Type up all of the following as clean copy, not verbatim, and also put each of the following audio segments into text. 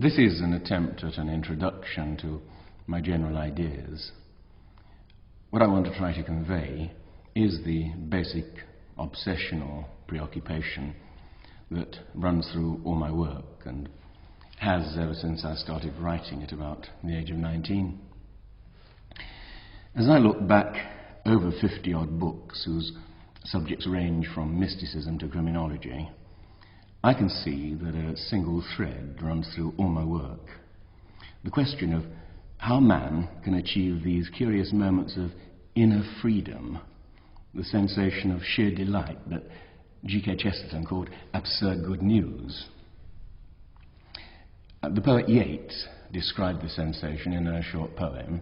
This is an attempt at an introduction to my general ideas. What I want to try to convey is the basic obsession or preoccupation that runs through all my work and has ever since I started writing at about the age of 19. As I look back over 50-odd books whose subjects range from mysticism to criminology, I can see that a single thread runs through all my work. The question of how man can achieve these curious moments of inner freedom, the sensation of sheer delight that G.K. Chesterton called absurd good news. The poet Yeats described the sensation in a short poem.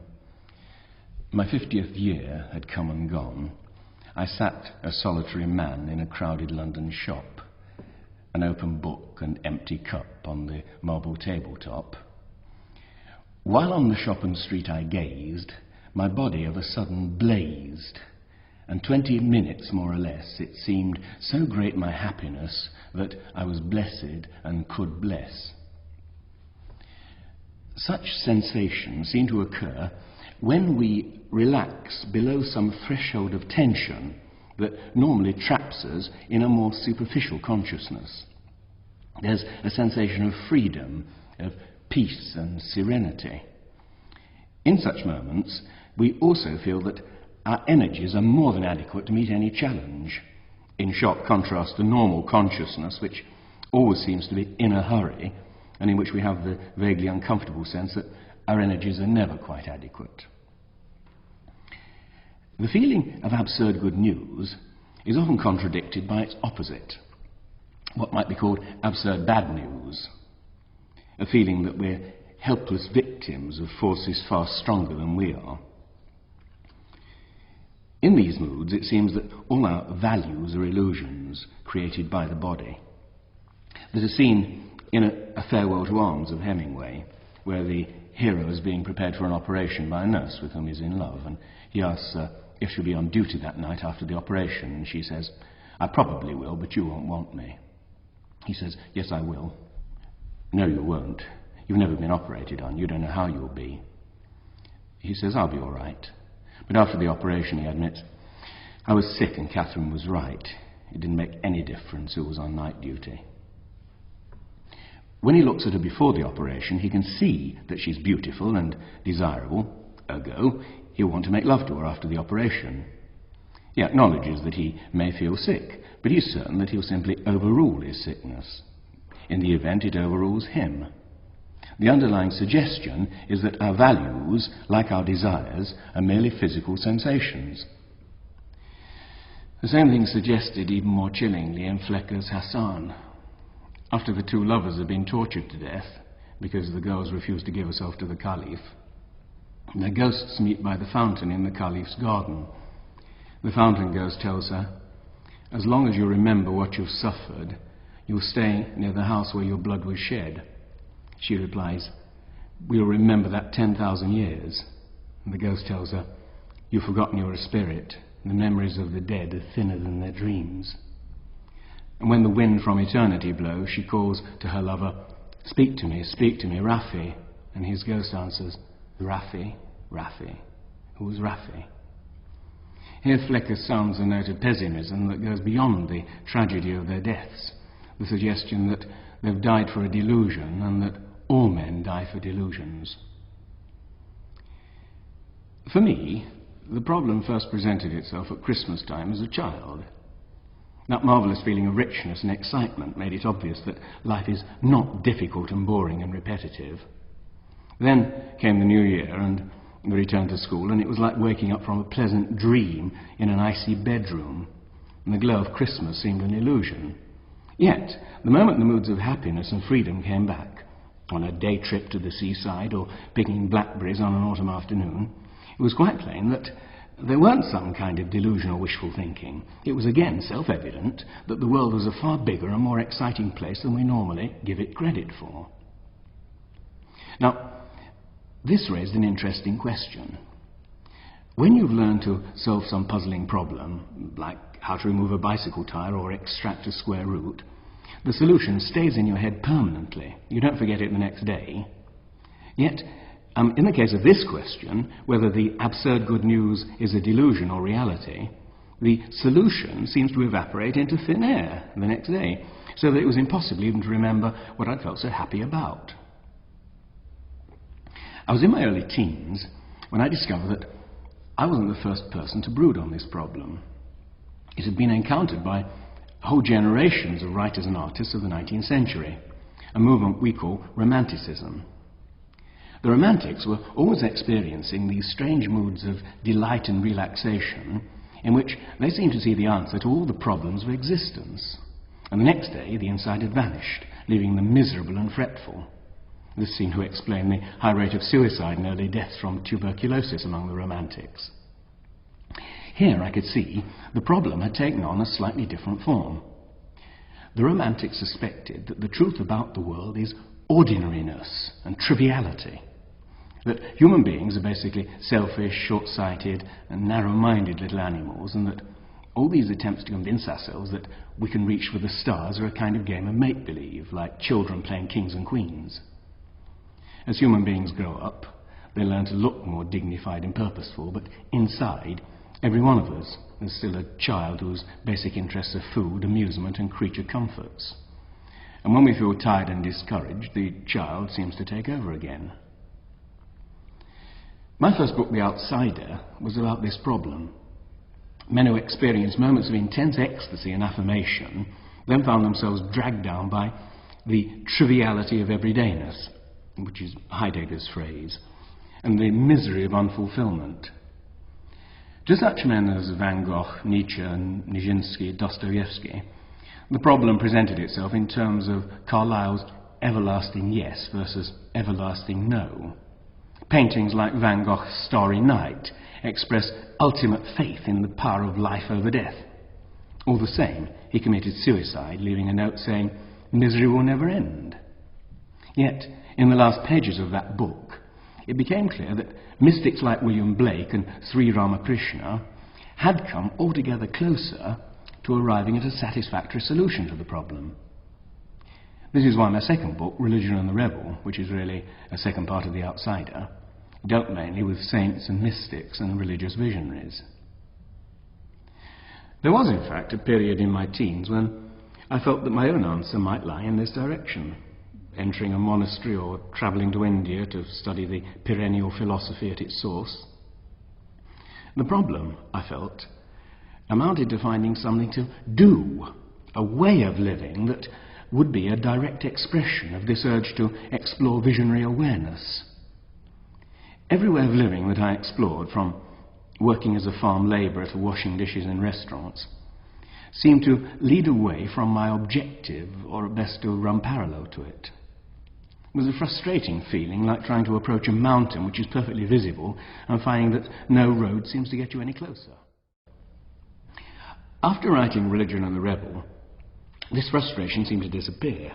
My 50th year had come and gone. I sat a solitary man in a crowded London shop, an open book and empty cup on the marble tabletop. While on the shop and street I gazed, my body of a sudden blazed, and 20 minutes more or less it seemed so great my happiness that I was blessed and could bless. Such sensations seem to occur when we relax below some threshold of tension that normally traps us in a more superficial consciousness. There's a sensation of freedom, of peace and serenity. In such moments, we also feel that our energies are more than adequate to meet any challenge, in sharp contrast to normal consciousness, which always seems to be in a hurry, and in which we have the vaguely uncomfortable sense that our energies are never quite adequate. The feeling of absurd good news is often contradicted by its opposite, what might be called absurd bad news, a feeling that we're helpless victims of forces far stronger than we are. In these moods, it seems that all our values are illusions created by the body, that are seen in a Farewell to Arms of Hemingway, where the hero is being prepared for an operation by a nurse with whom he's in love, and he asks her if she'll be on duty that night after the operation, and she says, "I probably will, but you won't want me." He says, "Yes, I will." "No, you won't. You've never been operated on. You don't know how you'll be." He says, "I'll be all right." But after the operation, he admits, "I was sick and Catherine was right. It didn't make any difference who was on night duty." When he looks at her before the operation, he can see that she's beautiful and desirable, ergo, he'll want to make love to her after the operation. He acknowledges that he may feel sick, but he's certain that he'll simply overrule his sickness. In the event, it overrules him. The underlying suggestion is that our values, like our desires, are merely physical sensations. The same thing is suggested even more chillingly in Flecker's Hassan. After the two lovers have been tortured to death because the girls refused to give herself to the Caliph, their ghosts meet by the fountain in the Caliph's garden. The fountain ghost tells her, "As long as you remember what you've suffered, you'll stay near the house where your blood was shed." She replies, "We'll remember that 10,000 years. And the ghost tells her, "You've forgotten you're a spirit. The memories of the dead are thinner than their dreams." And when the wind from eternity blows, she calls to her lover, speak to me, Rafi." And his ghost answers, "Rafi, Rafi. Who's Rafi?" Here Flecker sounds a note of pessimism that goes beyond the tragedy of their deaths, the suggestion that they've died for a delusion and that all men die for delusions. For me, the problem first presented itself at Christmas time as a child. That marvellous feeling of richness and excitement made it obvious that life is not difficult and boring and repetitive. Then came the new year and the return to school, and it was like waking up from a pleasant dream in an icy bedroom, and the glow of Christmas seemed an illusion. Yet, the moment the moods of happiness and freedom came back, on a day trip to the seaside or picking blackberries on an autumn afternoon, it was quite plain that there weren't some kind of delusion or wishful thinking. It was again self-evident that the world was a far bigger and more exciting place than we normally give it credit for. Now, this raised an interesting question. When you've learned to solve some puzzling problem, like how to remove a bicycle tyre or extract a square root, The solution stays in your head permanently. You don't forget it the next day. Yet, in the case of this question, whether the absurd good news is a delusion or reality, the solution seems to evaporate into thin air the next day, so that it was impossible even to remember what I'd felt so happy about. I was in my early teens when I discovered that I wasn't the first person to brood on this problem. It had been encountered by whole generations of writers and artists of the 19th century, a movement we call Romanticism. The Romantics were always experiencing these strange moods of delight and relaxation in which they seemed to see the answer to all the problems of existence. And the next day the insight had vanished, leaving them miserable and fretful. This seemed to explain the high rate of suicide and early deaths from tuberculosis among the Romantics. Here I could see the problem had taken on a slightly different form. The Romantics suspected that the truth about the world is ordinariness and triviality, that human beings are basically selfish, short-sighted and narrow-minded little animals, and that all these attempts to convince ourselves that we can reach for the stars are a kind of game of make-believe, like children playing kings and queens. As human beings grow up, they learn to look more dignified and purposeful, but inside, every one of us is still a child whose basic interests are food, amusement and creature comforts. And when we feel tired and discouraged, the child seems to take over again. My first book, The Outsider, was about this problem. Men who experienced moments of intense ecstasy and affirmation then found themselves dragged down by the triviality of everydayness, which is Heidegger's phrase, and the misery of unfulfillment. To such men as Van Gogh, Nietzsche, and Nijinsky, Dostoevsky, the problem presented itself in terms of Carlyle's everlasting yes versus everlasting no. Paintings like Van Gogh's Starry Night express ultimate faith in the power of life over death. All the same, he committed suicide, leaving a note saying, "Misery will never end." Yet, in the last pages of that book, it became clear that mystics like William Blake and Sri Ramakrishna had come altogether closer to arriving at a satisfactory solution to the problem. This is why my second book, Religion and the Rebel, which is really a second part of The Outsider, dealt mainly with saints and mystics and religious visionaries. There was, in fact, a period in my teens when I felt that my own answer might lie in this direction, entering a monastery or travelling to India to study the perennial philosophy at its source. The problem, I felt, amounted to finding something to do, a way of living that would be a direct expression of this urge to explore visionary awareness. Every way of living that I explored, from working as a farm labourer to washing dishes in restaurants, seemed to lead away from my objective, or at best to run parallel to it. It was a frustrating feeling, like trying to approach a mountain which is perfectly visible and finding that no road seems to get you any closer. After writing Religion and the Rebel, this frustration seemed to disappear,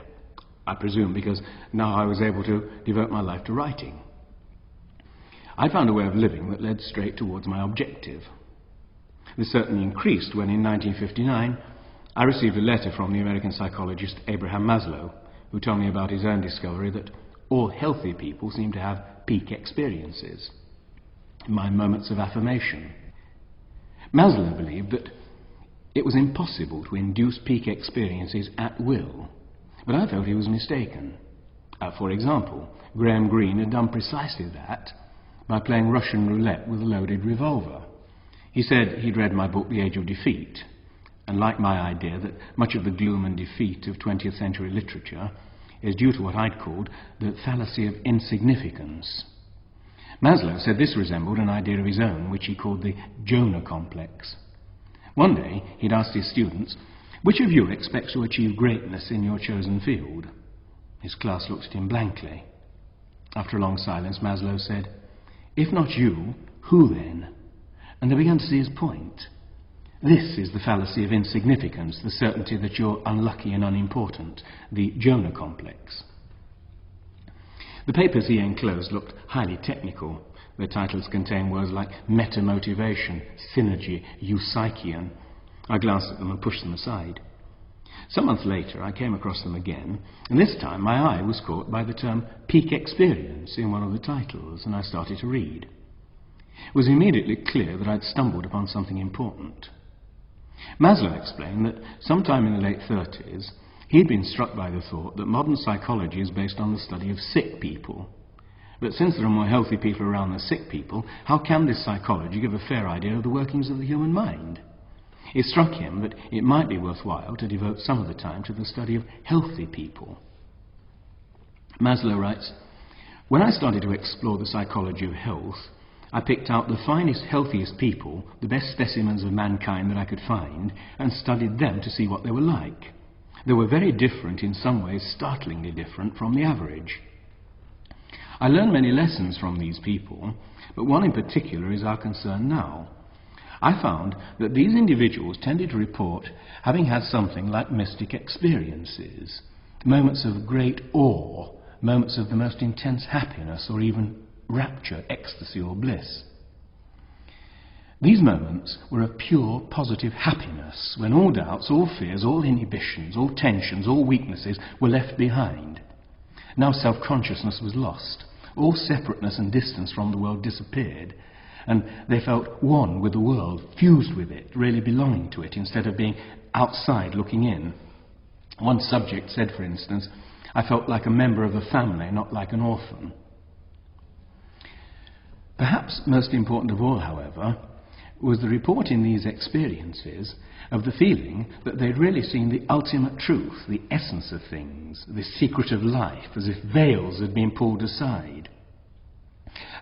I presume because now I was able to devote my life to writing. I found a way of living that led straight towards my objective. This certainly increased when in 1959 I received a letter from the American psychologist Abraham Maslow, who told me about his own discovery that all healthy people seem to have peak experiences, my moments of affirmation. Maslow believed that it was impossible to induce peak experiences at will, but I felt he was mistaken. For example, Graham Greene had done precisely that by playing Russian roulette with a loaded revolver. He said he'd read my book, The Age of Defeat, and liked my idea that much of the gloom and defeat of 20th century literature is due to what I'd called the fallacy of insignificance. Maslow said this resembled an idea of his own, which he called the Jonah complex. One day he'd asked his students, "Which of you expects to achieve greatness in your chosen field?" His class looked at him blankly. After a long silence, Maslow said, "If not you, who then?" And they began to see his point. This is the fallacy of insignificance, the certainty that you're unlucky and unimportant, the Jonah complex. The papers he enclosed looked highly technical. Their titles contained words like meta-motivation, synergy, eusychion. I glanced at them and pushed them aside. Some months later I came across them again, and this time my eye was caught by the term peak experience in one of the titles, and I started to read. It was immediately clear that I'd stumbled upon something important. Maslow explained that sometime in the late 30s he'd been struck by the thought that modern psychology is based on the study of sick people. But since there are more healthy people around than sick people, how can this psychology give a fair idea of the workings of the human mind? It struck him that it might be worthwhile to devote some of the time to the study of healthy people. Maslow writes, "When I started to explore the psychology of health, I picked out the finest, healthiest people, the best specimens of mankind that I could find, and studied them to see what they were like. They were very different, in some ways startlingly different from the average. I learned many lessons from these people, but one in particular is our concern now. I found that these individuals tended to report having had something like mystic experiences, moments of great awe, moments of the most intense happiness or even rapture, ecstasy or bliss. These moments were of pure positive happiness, when all doubts, all fears, all inhibitions, all tensions, all weaknesses were left behind. Now self-consciousness was lost. All separateness and distance from the world disappeared, and they felt one with the world, fused with it, really belonging to it, instead of being outside looking in. One subject said, for instance, 'I felt like a member of a family, not like an orphan.' Perhaps most important of all, however, was the report in these experiences of the feeling that they'd really seen the ultimate truth, the essence of things, the secret of life, as if veils had been pulled aside.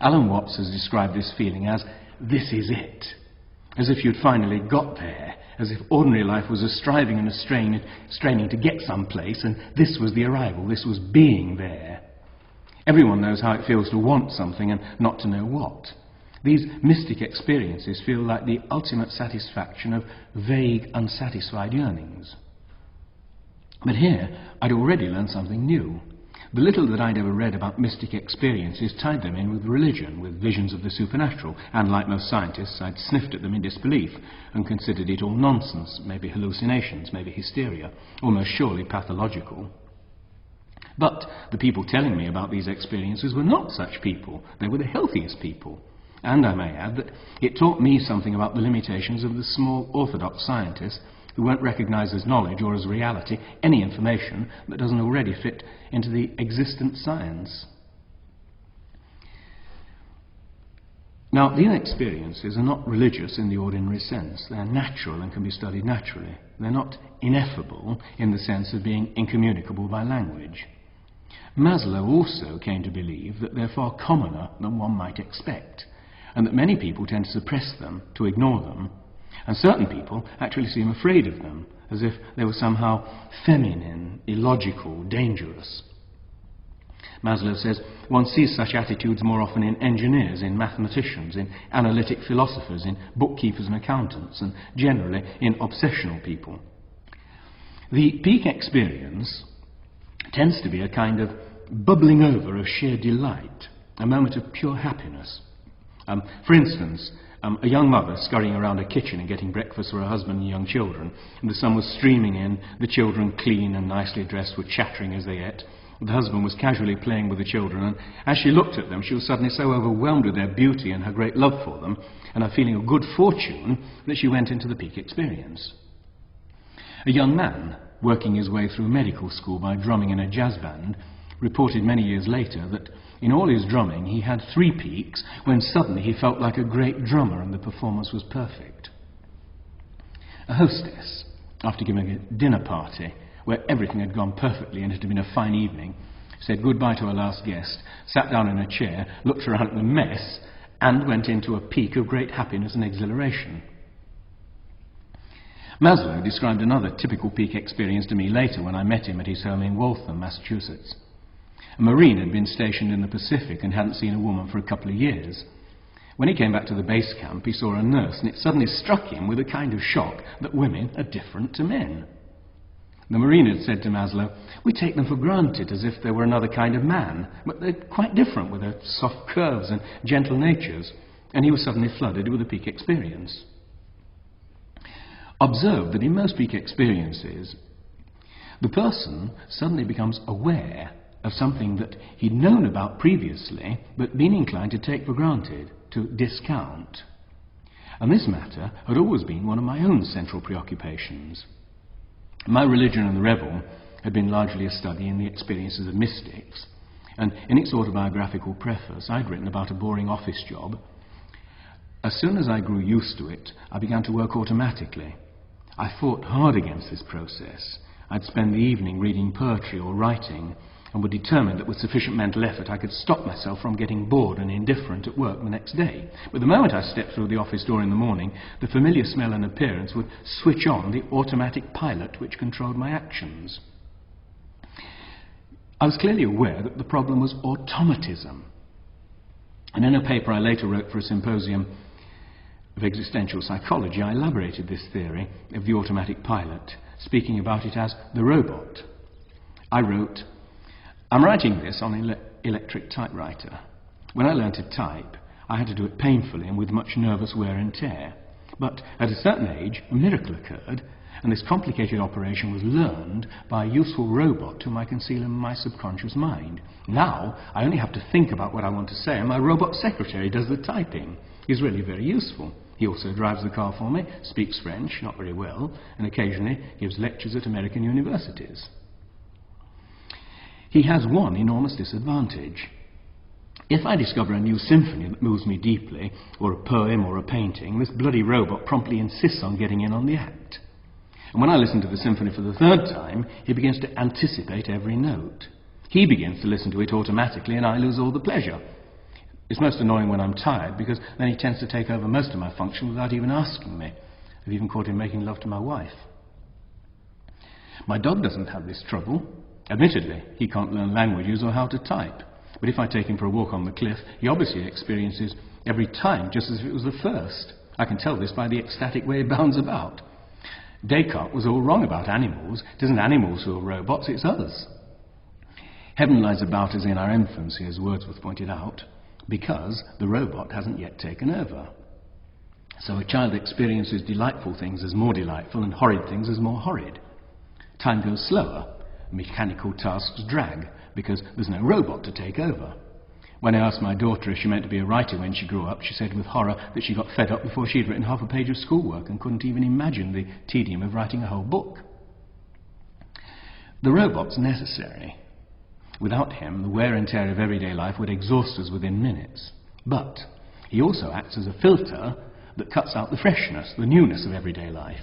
Alan Watts has described this feeling as, 'This is it,' as if you'd finally got there, as if ordinary life was a striving and a straining to get someplace, and this was the arrival, this was being there. Everyone knows how it feels to want something and not to know what. These mystic experiences feel like the ultimate satisfaction of vague, unsatisfied yearnings. But here, I'd already learned something new. The little that I'd ever read about mystic experiences tied them in with religion, with visions of the supernatural, and like most scientists, I'd sniffed at them in disbelief and considered it all nonsense, maybe hallucinations, maybe hysteria, almost surely pathological. But the people telling me about these experiences were not such people. They were the healthiest people. And I may add that it taught me something about the limitations of the small orthodox scientists who won't recognize as knowledge or as reality any information that doesn't already fit into the existent science. Now, these experiences are not religious in the ordinary sense. They're natural and can be studied naturally. They're not ineffable in the sense of being incommunicable by language. Maslow also came to believe that they're far commoner than one might expect, and that many people tend to suppress them, to ignore them, and certain people actually seem afraid of them, as if they were somehow feminine, illogical, dangerous. Maslow says one sees such attitudes more often in engineers, in mathematicians, in analytic philosophers, in bookkeepers and accountants, and generally in obsessional people. The peak experience tends to be a kind of bubbling over of sheer delight, a moment of pure happiness. For instance, a young mother scurrying around her kitchen and getting breakfast for her husband and young children, and the sun was streaming in, the children, clean and nicely dressed, were chattering as they ate. The husband was casually playing with the children, and as she looked at them, she was suddenly so overwhelmed with their beauty and her great love for them, and her feeling of good fortune, that she went into the peak experience. A young man, working his way through medical school by drumming in a jazz band, reported many years later that in all his drumming he had 3 peaks when suddenly he felt like a great drummer and the performance was perfect. A hostess, after giving a dinner party where everything had gone perfectly and it had been a fine evening, said goodbye to her last guest, sat down in a chair, looked around at the mess, and went into a peak of great happiness and exhilaration. Maslow described another typical peak experience to me later when I met him at his home in Waltham, Massachusetts. A Marine had been stationed in the Pacific and hadn't seen a woman for a couple of years. When he came back to the base camp, he saw a nurse, and it suddenly struck him with a kind of shock that women are different to men. The Marine had said to Maslow, "We take them for granted as if they were another kind of man, but they're quite different with their soft curves and gentle natures," and he was suddenly flooded with a peak experience. Observe that in most peak experiences, The person suddenly becomes aware of something that he'd known about previously, but been inclined to take for granted, to discount. And this matter had always been one of my own central preoccupations. My religion and the Rebel had been largely a study in the experiences of mystics, and in its autobiographical preface I'd written about a boring office job. As soon as I grew used to it, I began to work automatically. I fought hard against this process. I'd spend the evening reading poetry or writing, and were determined that with sufficient mental effort I could stop myself from getting bored and indifferent at work the next day. But the moment I stepped through the office door in the morning, the familiar smell and appearance would switch on the automatic pilot which controlled my actions. I was clearly aware that the problem was automatism. And in a paper I later wrote for a symposium of existential psychology, I elaborated this theory of the automatic pilot, speaking about it as the robot. I wrote, "I'm writing this on an electric typewriter. When I learned to type, I had to do it painfully and with much nervous wear and tear. But at a certain age, a miracle occurred, and this complicated operation was learned by a useful robot whom I conceal in my subconscious mind. Now, I only have to think about what I want to say, and my robot secretary does the typing. He's really very useful. He also drives the car for me, speaks French, not very well, and occasionally gives lectures at American universities. He has one enormous disadvantage. If I discover a new symphony that moves me deeply, or a poem or a painting, this bloody robot promptly insists on getting in on the act. And when I listen to the symphony for the third time, he begins to anticipate every note. He begins to listen to it automatically, and I lose all the pleasure. It's most annoying when I'm tired, because then he tends to take over most of my function without even asking me. I've even caught him making love to my wife. My dog doesn't have this trouble. Admittedly, he can't learn languages or how to type. But if I take him for a walk on the cliff, he obviously experiences every time just as if it was the first. I can tell this by the ecstatic way he bounds about. Descartes was all wrong about animals. It isn't animals who are robots, it's us. Heaven lies about us in our infancy, as Wordsworth pointed out, because the robot hasn't yet taken over. So a child experiences delightful things as more delightful and horrid things as more horrid. Time goes slower. Mechanical tasks drag because there's no robot to take over. When I asked my daughter if she meant to be a writer when she grew up, she said with horror that she got fed up before she'd written half a page of schoolwork and couldn't even imagine the tedium of writing a whole book. The robot's necessary. Without him, the wear and tear of everyday life would exhaust us within minutes. But he also acts as a filter that cuts out the freshness, the newness of everyday life.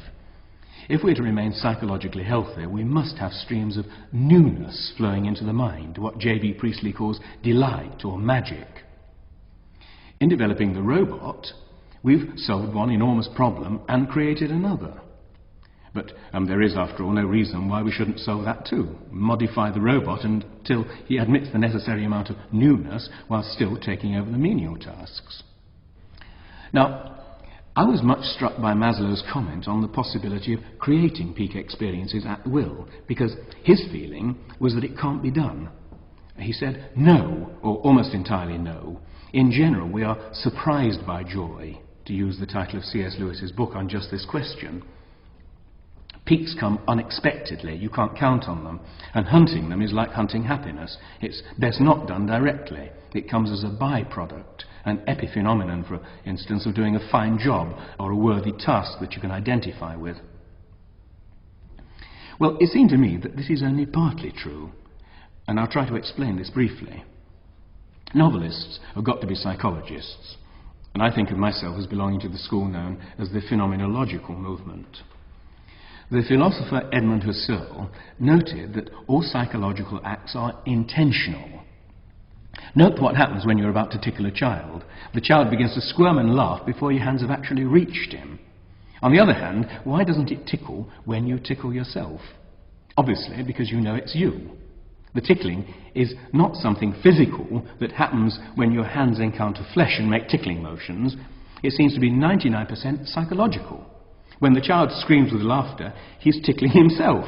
If we're to remain psychologically healthy, we must have streams of newness flowing into the mind, what J.B. Priestley calls delight or magic. In developing the robot, we've solved one enormous problem and created another. But there is, after all, no reason why we shouldn't solve that too. Modify the robot until he admits the necessary amount of newness while still taking over the menial tasks. Now, I was much struck by Maslow's comment on the possibility of creating peak experiences at will, because his feeling was that it can't be done. He said no, or almost entirely no. In general, we are surprised by joy, to use the title of C.S. Lewis's book on just this question. Peaks come unexpectedly, you can't count on them, and hunting them is like hunting happiness. It's best not done directly. It comes as a byproduct, an epiphenomenon, for instance, of doing a fine job or a worthy task that you can identify with. Well, it seemed to me that this is only partly true, and I'll try to explain this briefly. Novelists have got to be psychologists, and I think of myself as belonging to the school known as the phenomenological movement. The philosopher Edmund Husserl noted that all psychological acts are intentional. Note what happens when you're about to tickle a child. The child begins to squirm and laugh before your hands have actually reached him. On the other hand, why doesn't it tickle when you tickle yourself? Obviously, because you know it's you. The tickling is not something physical that happens when your hands encounter flesh and make tickling motions. It seems to be 99% psychological. When the child screams with laughter, he's tickling himself,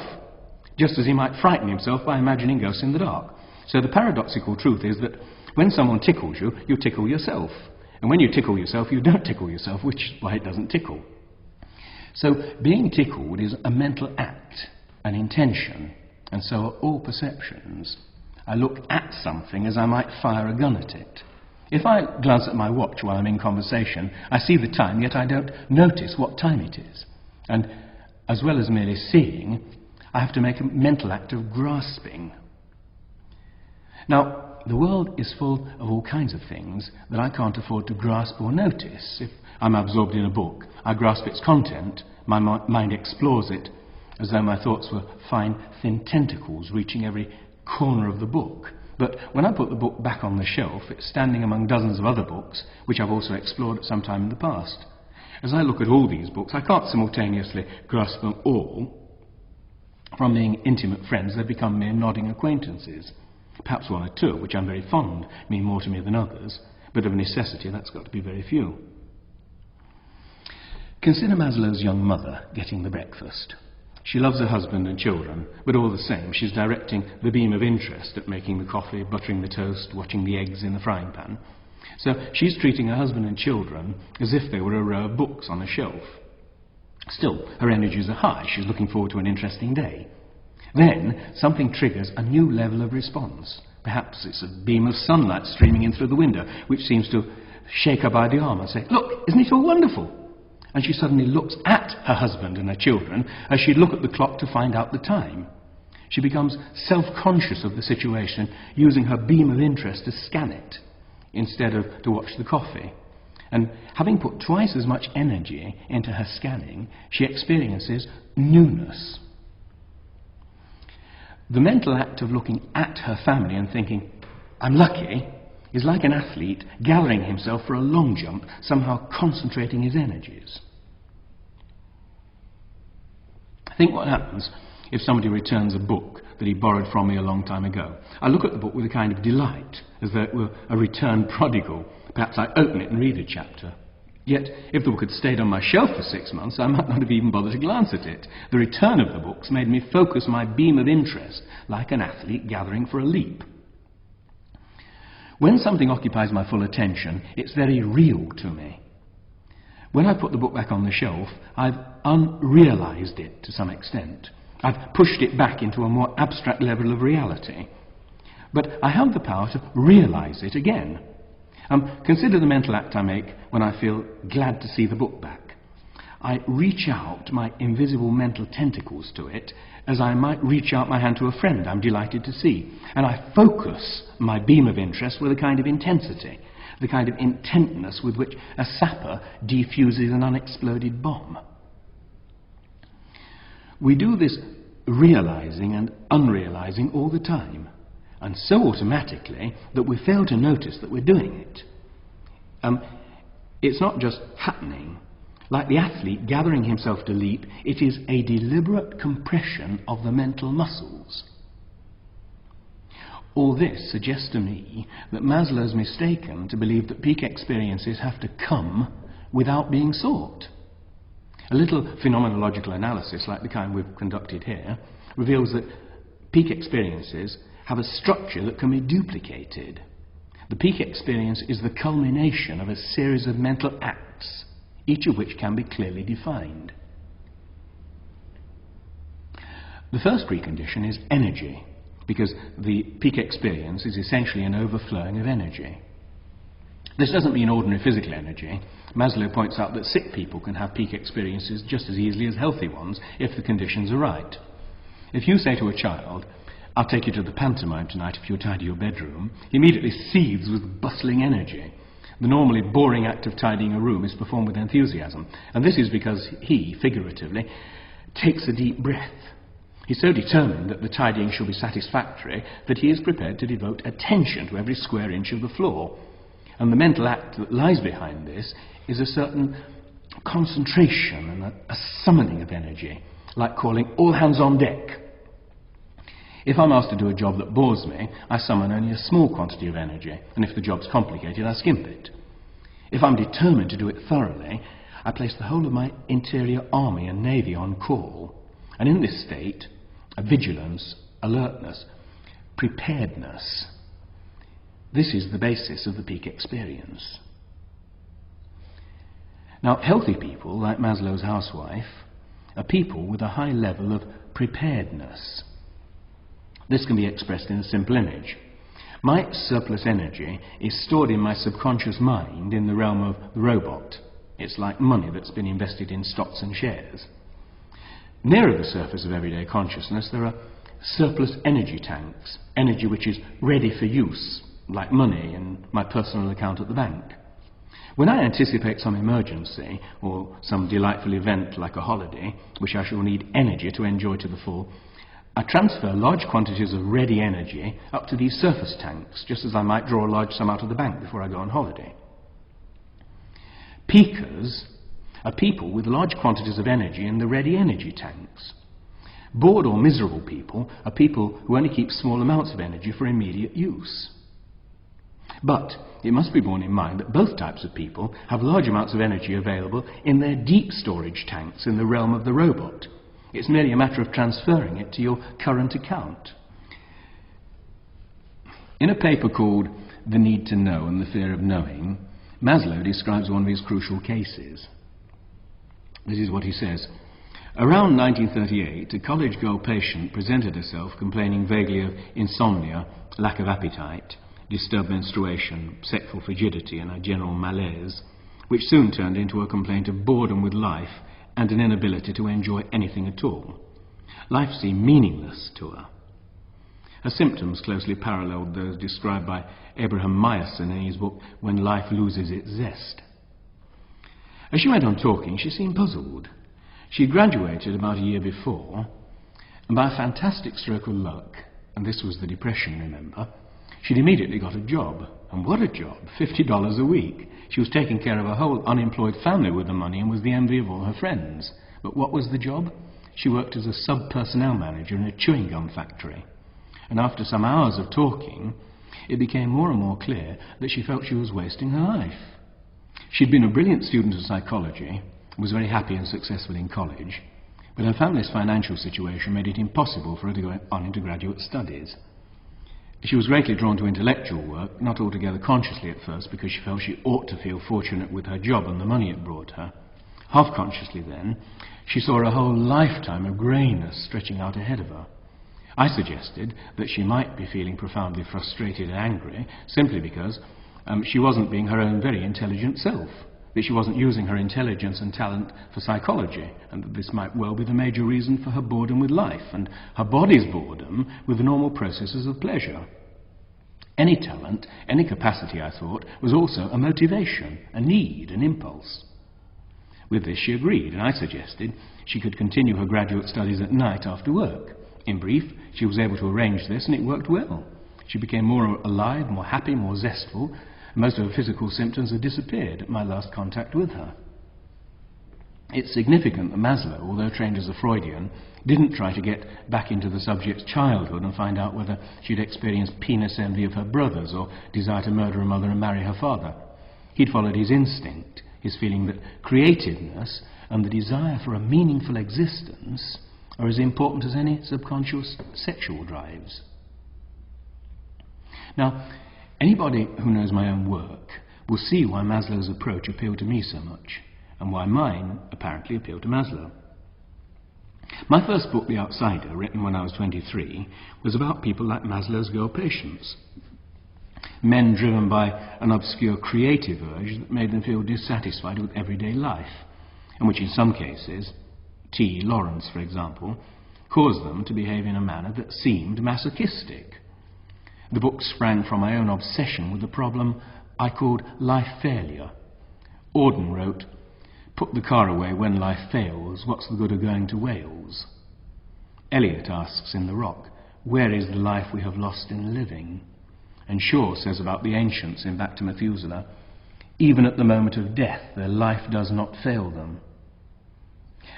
just as he might frighten himself by imagining ghosts in the dark. So the paradoxical truth is that when someone tickles you, you tickle yourself. And when you tickle yourself, you don't tickle yourself, which is why it doesn't tickle. So being tickled is a mental act, an intention. and so are all perceptions. I look at something as I might fire a gun at it. If I glance at my watch while I'm in conversation, I see the time, yet I don't notice what time it is. And as well as merely seeing, I have to make a mental act of grasping. Now, the world is full of all kinds of things that I can't afford to grasp or notice. If I'm absorbed in a book, I grasp its content, my mind explores it, as though my thoughts were fine, thin tentacles reaching every corner of the book. But when I put the book back on the shelf, it's standing among dozens of other books, which I've also explored at some time in the past. As I look at all these books, I can't simultaneously grasp them all. From being intimate friends, they become mere nodding acquaintances. Perhaps one or two, which I'm very fond, mean more to me than others, but of necessity that's got to be very few. Consider Maslow's young mother getting the breakfast. She loves her husband and children, but all the same she's directing the beam of interest at making the coffee, buttering the toast, watching the eggs in the frying pan. So she's treating her husband and children as if they were a row of books on a shelf. Still, her energies are high. She's looking forward to an interesting day. Then something triggers a new level of response. Perhaps it's a beam of sunlight streaming in through the window, which seems to shake her by the arm and say, "Look, isn't it all wonderful?" And she suddenly looks at her husband and her children as she'd look at the clock to find out the time. She becomes self-conscious of the situation, using her beam of interest to scan it, instead of to watch the coffee. And having put twice as much energy into her scanning, she experiences newness. The mental act of looking at her family and thinking, "I'm lucky," is like an athlete gathering himself for a long jump, somehow concentrating his energies. Think what happens if somebody returns a book that he borrowed from me a long time ago. I look at the book with a kind of delight, as though it were a returned prodigal. Perhaps I open it and read a chapter. Yet, if the book had stayed on my shelf for 6 months, I might not have even bothered to glance at it. The return of the books made me focus my beam of interest, like an athlete gathering for a leap. When something occupies my full attention, it's very real to me. When I put the book back on the shelf, I've unrealized it to some extent. I've pushed it back into a more abstract level of reality. But I have the power to realize it again. Consider the mental act I make when I feel glad to see the book back. I reach out my invisible mental tentacles to it as I might reach out my hand to a friend I'm delighted to see. And I focus my beam of interest with a kind of intensity, the kind of intentness with which a sapper defuses an unexploded bomb. We do this realizing and unrealizing all the time, and so automatically that we fail to notice that we're doing it. It's not just happening. Like the athlete gathering himself to leap, it is a deliberate compression of the mental muscles. All this suggests to me that Maslow's mistaken to believe that peak experiences have to come without being sought. A little phenomenological analysis, like the kind we've conducted here, reveals that peak experiences have a structure that can be duplicated. The peak experience is the culmination of a series of mental acts, each of which can be clearly defined. The first precondition is energy, because the peak experience is essentially an overflowing of energy. This doesn't mean ordinary physical energy. Maslow points out that sick people can have peak experiences just as easily as healthy ones if the conditions are right. If you say to a child, "I'll take you to the pantomime tonight if you'll tidy your bedroom," he immediately seethes with bustling energy. The normally boring act of tidying a room is performed with enthusiasm, and this is because he, figuratively, takes a deep breath. He's so determined that the tidying shall be satisfactory that he is prepared to devote attention to every square inch of the floor. And the mental act that lies behind this is a certain concentration and a summoning of energy, like calling all hands on deck. If I'm asked to do a job that bores me, I summon only a small quantity of energy, and if the job's complicated, I skimp it. If I'm determined to do it thoroughly, I place the whole of my interior army and navy on call. And in this state, vigilance, alertness, preparedness, this is the basis of the peak experience. Now, healthy people, like Maslow's housewife, are people with a high level of preparedness. This can be expressed in a simple image. My surplus energy is stored in my subconscious mind in the realm of the robot. It's like money that's been invested in stocks and shares. Nearer the surface of everyday consciousness, there are surplus energy tanks, energy which is ready for use, like money in my personal account at the bank. When I anticipate some emergency or some delightful event like a holiday, which I shall need energy to enjoy to the full, I transfer large quantities of ready energy up to these surface tanks, just as I might draw a large sum out of the bank before I go on holiday. Peakers are people with large quantities of energy in the ready energy tanks. Bored or miserable people are people who only keep small amounts of energy for immediate use. But it must be borne in mind that both types of people have large amounts of energy available in their deep storage tanks in the realm of the robot. It's merely a matter of transferring it to your current account. In a paper called The Need to Know and the Fear of Knowing, Maslow describes one of his crucial cases. This is what he says. Around 1938, a college girl patient presented herself complaining vaguely of insomnia, lack of appetite, disturbed menstruation, sexual frigidity, and a general malaise, which soon turned into a complaint of boredom with life and an inability to enjoy anything at all. Life seemed meaningless to her. Her symptoms closely paralleled those described by Abraham Myerson in his book When Life Loses Its Zest. As she went on talking, she seemed puzzled. She had graduated about a year before, and by a fantastic stroke of luck, and this was the Depression, remember, she'd immediately got a job. And what a job! $50 a week. She was taking care of a whole unemployed family with the money and was the envy of all her friends. But what was the job? She worked as a sub-personnel manager in a chewing gum factory. And after some hours of talking, it became more and more clear that she felt she was wasting her life. She'd been a brilliant student of psychology, was very happy and successful in college, but her family's financial situation made it impossible for her to go on into graduate studies. She was greatly drawn to intellectual work, not altogether consciously at first, because she felt she ought to feel fortunate with her job and the money it brought her. Half-consciously then, she saw a whole lifetime of greyness stretching out ahead of her. I suggested that she might be feeling profoundly frustrated and angry simply because she wasn't being her own very intelligent self, that she wasn't using her intelligence and talent for psychology, and that this might well be the major reason for her boredom with life and her body's boredom with the normal processes of pleasure. Any talent, any capacity, I thought, was also a motivation, a need, an impulse. With this she agreed, and I suggested she could continue her graduate studies at night after work. In brief, she was able to arrange this, and it worked well. She became more alive, more happy, more zestful. Most of her physical symptoms had disappeared at my last contact with her. It's significant that Maslow, although trained as a Freudian, didn't try to get back into the subject's childhood and find out whether she'd experienced penis envy of her brothers or desire to murder her mother and marry her father. He'd followed his instinct, his feeling that creativeness and the desire for a meaningful existence are as important as any subconscious sexual drives. Now, anybody who knows my own work will see why Maslow's approach appealed to me so much, and why mine apparently appealed to Maslow. My first book, The Outsider, written when I was 23, was about people like Maslow's girl patients. Men driven by an obscure creative urge that made them feel dissatisfied with everyday life, and which in some cases, T. Lawrence for example, caused them to behave in a manner that seemed masochistic. The book sprang from my own obsession with the problem I called life failure. Auden wrote, "Put the car away when life fails, what's the good of going to Wales?" Eliot asks in The Rock, "Where is the life we have lost in living?" And Shaw says about the ancients in Back to Methuselah, "Even at the moment of death, their life does not fail them."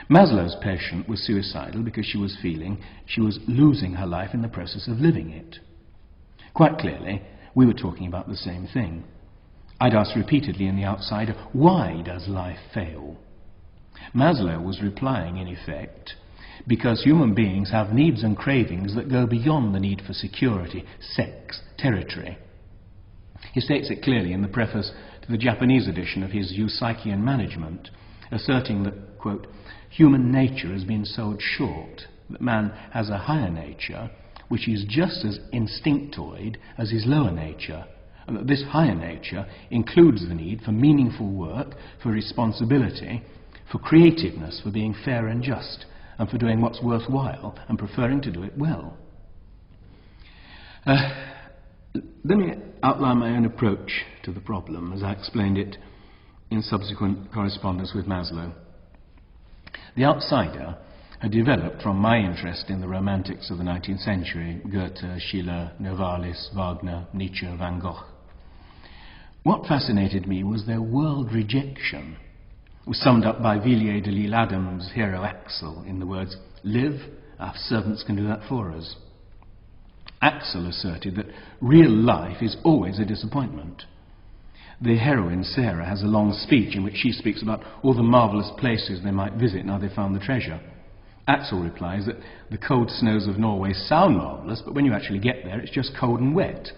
Maslow's patient was suicidal because she was feeling she was losing her life in the process of living it. Quite clearly, we were talking about the same thing. I'd asked repeatedly in The Outsider, why does life fail? Maslow was replying, in effect, because human beings have needs and cravings that go beyond the need for security, sex, territory. He states it clearly in the preface to the Japanese edition of his Psyche and Management, asserting that, quote, "Human nature has been sold short, that man has a higher nature, which is just as instinctoid as his lower nature, and that this higher nature includes the need for meaningful work, for responsibility, for creativeness, for being fair and just, and for doing what's worthwhile and preferring to do it well. Let me outline my own approach to the problem as I explained it in subsequent correspondence with Maslow. The Outsider had developed from my interest in the romantics of the 19th century, Goethe, Schiller, Novalis, Wagner, Nietzsche, Van Gogh. What fascinated me was their world rejection. It was summed up by Villiers de l'Isle Adams' hero Axel in the words, "Live, our servants can do that for us." Axel asserted that real life is always a disappointment. The heroine, Sarah, has a long speech in which she speaks about all the marvellous places they might visit and how they found the treasure. Axel replies that the cold snows of Norway sound marvellous, but when you actually get there, it's just cold and wet.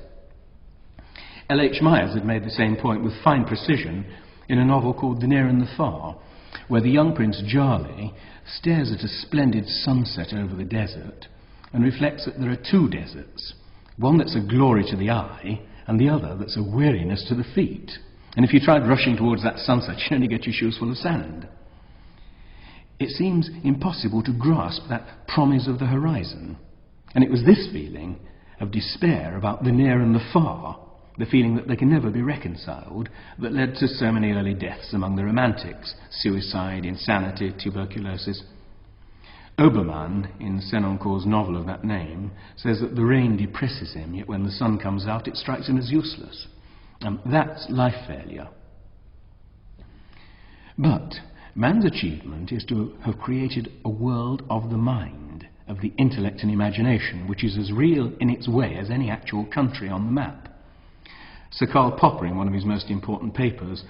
L.H. Myers had made the same point with fine precision in a novel called The Near and the Far, where the young Prince Jarley stares at a splendid sunset over the desert and reflects that there are two deserts, one that's a glory to the eye and the other that's a weariness to the feet. And if you tried rushing towards that sunset, you'd only get your shoes full of sand. It seems impossible to grasp that promise of the horizon. And it was this feeling of despair about the near and the far, the feeling that they can never be reconciled, that led to so many early deaths among the romantics: suicide, insanity, tuberculosis. Obermann, in Senancour's novel of that name, says that the rain depresses him, yet when the sun comes out it strikes him as useless. That's life failure. But man's achievement is to have created a world of the mind, of the intellect and imagination, which is as real in its way as any actual country on the map. Sir Karl Popper, in one of his most important papers,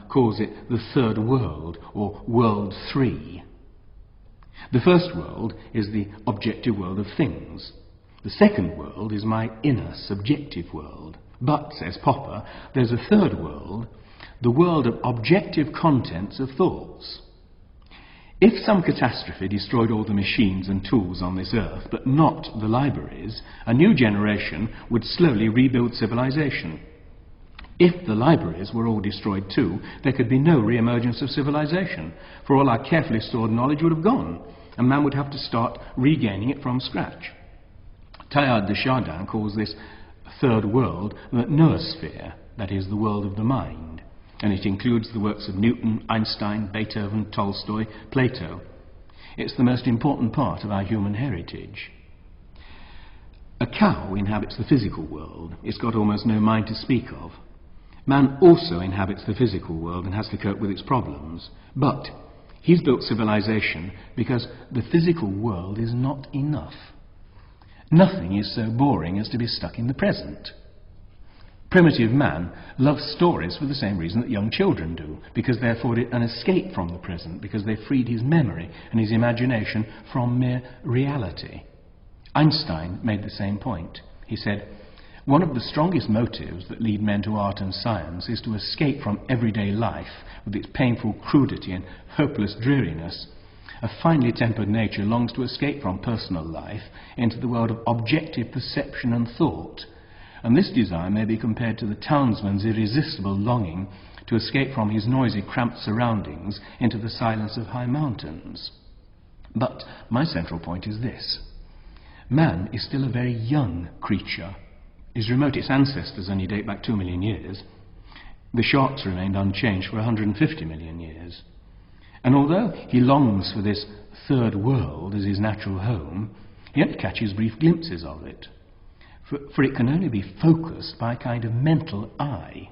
calls it the third world, or world 3. The first world is the objective world of things. The second world is my inner, subjective world. But, says Popper, there's a third world, the world of objective contents of thoughts. If some catastrophe destroyed all the machines and tools on this earth, but not the libraries, a new generation would slowly rebuild civilization. If the libraries were all destroyed too, there could be no re-emergence of civilization, for all our carefully stored knowledge would have gone, and man would have to start regaining it from scratch. Teilhard de Chardin calls this third world the noosphere, that is, the world of the mind, and it includes the works of Newton, Einstein, Beethoven, Tolstoy, Plato. It's the most important part of our human heritage. A cow inhabits the physical world. It's got almost no mind to speak of. Man also inhabits the physical world and has to cope with its problems. But he's built civilization because the physical world is not enough. Nothing is so boring as to be stuck in the present. Primitive man loves stories for the same reason that young children do, because they afford it an escape from the present, because they freed his memory and his imagination from mere reality. Einstein made the same point. He said, "One of the strongest motives that lead men to art and science is to escape from everyday life with its painful crudity and hopeless dreariness. A finely tempered nature longs to escape from personal life into the world of objective perception and thought, and this desire may be compared to the townsman's irresistible longing to escape from his noisy, cramped surroundings into the silence of high mountains." But my central point is this: man is still a very young creature. His remotest ancestors only date back 2 million years. The sharks remained unchanged for 150 million years. And although he longs for this third world as his natural home, he only catches brief glimpses of it. For it can only be focused by a kind of mental eye.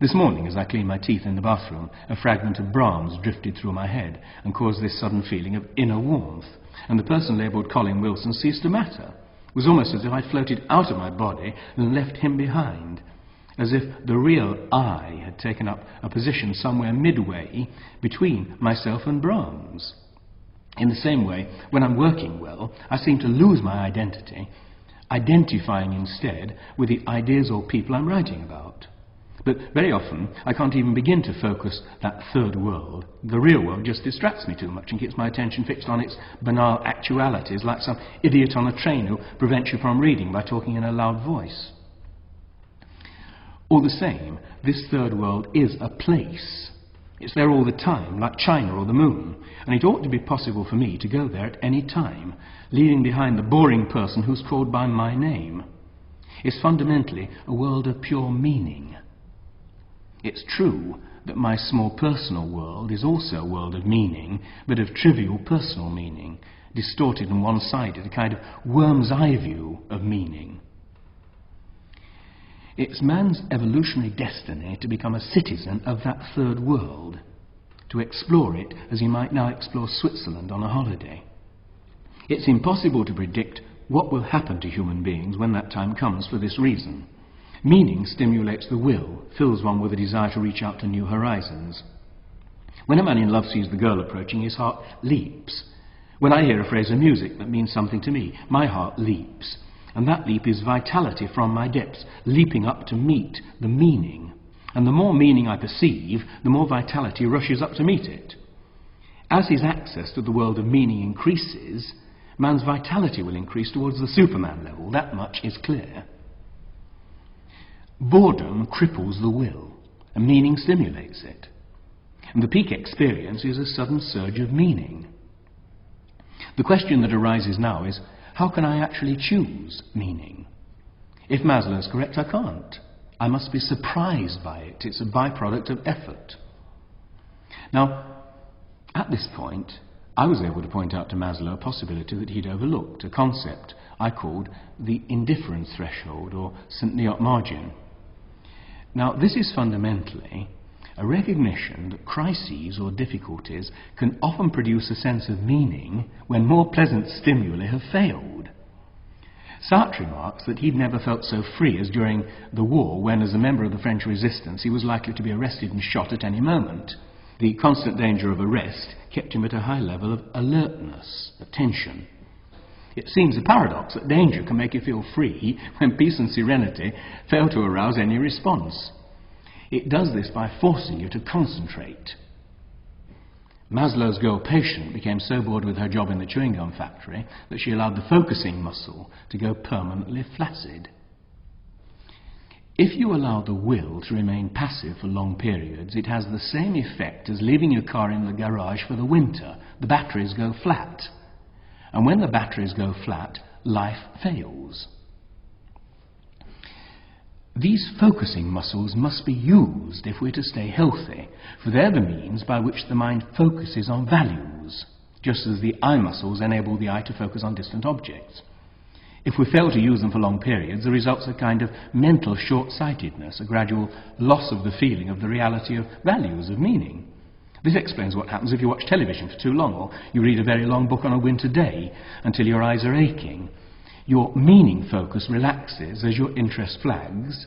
This morning, as I cleaned my teeth in the bathroom, a fragment of Brahms drifted through my head and caused this sudden feeling of inner warmth, and the person labelled Colin Wilson ceased to matter. It was almost as if I'd floated out of my body and left him behind, as if the real I had taken up a position somewhere midway between myself and Brahms. In the same way, when I'm working well, I seem to lose my identity, identifying instead with the ideas or people I'm writing about. But very often I can't even begin to focus that third world. The real world just distracts me too much and keeps my attention fixed on its banal actualities, like some idiot on a train who prevents you from reading by talking in a loud voice. All the same, this third world is a place. It's there all the time, like China or the moon, and it ought to be possible for me to go there at any time, leaving behind the boring person who's called by my name. It's fundamentally a world of pure meaning. It's true that my small personal world is also a world of meaning, but of trivial personal meaning, distorted and one-sided, a kind of worm's eye view of meaning. It's man's evolutionary destiny to become a citizen of that third world, to explore it as he might now explore Switzerland on a holiday. It's impossible to predict what will happen to human beings when that time comes for this reason. Meaning stimulates the will, fills one with a desire to reach out to new horizons. When a man in love sees the girl approaching, his heart leaps. When I hear a phrase of music that means something to me, my heart leaps. And that leap is vitality from my depths, leaping up to meet the meaning. And the more meaning I perceive, the more vitality rushes up to meet it. As his access to the world of meaning increases, man's vitality will increase towards the Superman level. That much is clear. Boredom cripples the will, and meaning stimulates it. And the peak experience is a sudden surge of meaning. The question that arises now is, how can I actually choose meaning? If Maslow is correct, I can't. I must be surprised by it. It's a byproduct of effort. Now, at this point, I was able to point out to Maslow a possibility that he'd overlooked, a concept I called the indifference threshold, or St. Neot margin. Now, this is fundamentally a recognition that crises or difficulties can often produce a sense of meaning when more pleasant stimuli have failed. Sartre remarks that he'd never felt so free as during the war, when, as a member of the French resistance, he was likely to be arrested and shot at any moment. The constant danger of arrest kept him at a high level of alertness, attention. It seems a paradox that danger can make you feel free when peace and serenity fail to arouse any response. It does this by forcing you to concentrate. Maslow's girl patient became so bored with her job in the chewing gum factory that she allowed the focusing muscle to go permanently flaccid. If you allow the will to remain passive for long periods, it has the same effect as leaving your car in the garage for the winter. The batteries go flat. And when the batteries go flat, life fails. These focusing muscles must be used if we're to stay healthy, for they're the means by which the mind focuses on values, just as the eye muscles enable the eye to focus on distant objects. If we fail to use them for long periods, the result's a kind of mental short-sightedness, a gradual loss of the feeling of the reality of values, of meaning. This explains what happens if you watch television for too long, or you read a very long book on a winter day until your eyes are aching. Your meaning focus relaxes as your interest flags,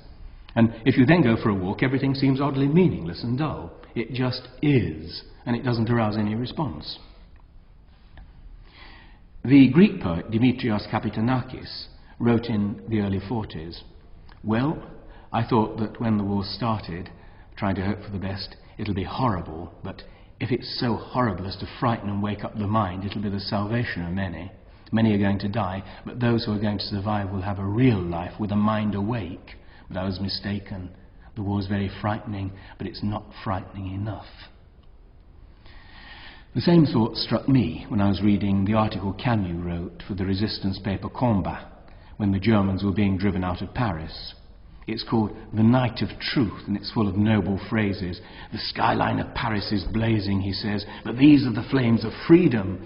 and if you then go for a walk, everything seems oddly meaningless and dull. It just is, and it doesn't arouse any response. The Greek poet Dimitrios Kapitanakis wrote in the early 40s, "Well, I thought that when the war started, trying to hope for the best, it'll be horrible, but if it's so horrible as to frighten and wake up the mind, it'll be the salvation of many. Many are going to die, but those who are going to survive will have a real life with a mind awake. But I was mistaken. The war's very frightening, but it's not frightening enough." The same thought struck me when I was reading the article Camus wrote for the resistance paper Combat, when the Germans were being driven out of Paris. It's called The Night of Truth, and it's full of noble phrases. "The skyline of Paris is blazing," he says, "but these are the flames of freedom.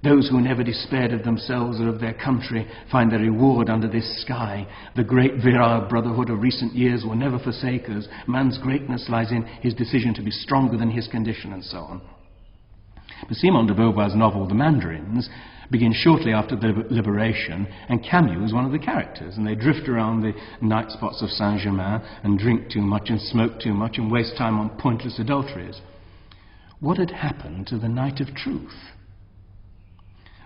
Those who never despaired of themselves or of their country find their reward under this sky. The great virile brotherhood of recent years will never forsake us. Man's greatness lies in his decision to be stronger than his condition," and so on. But Simone de Beauvoir's novel The Mandarins begins shortly after the liberation, and Camus is one of the characters, and they drift around the night spots of Saint-Germain and drink too much and smoke too much and waste time on pointless adulteries. What had happened to the night of truth?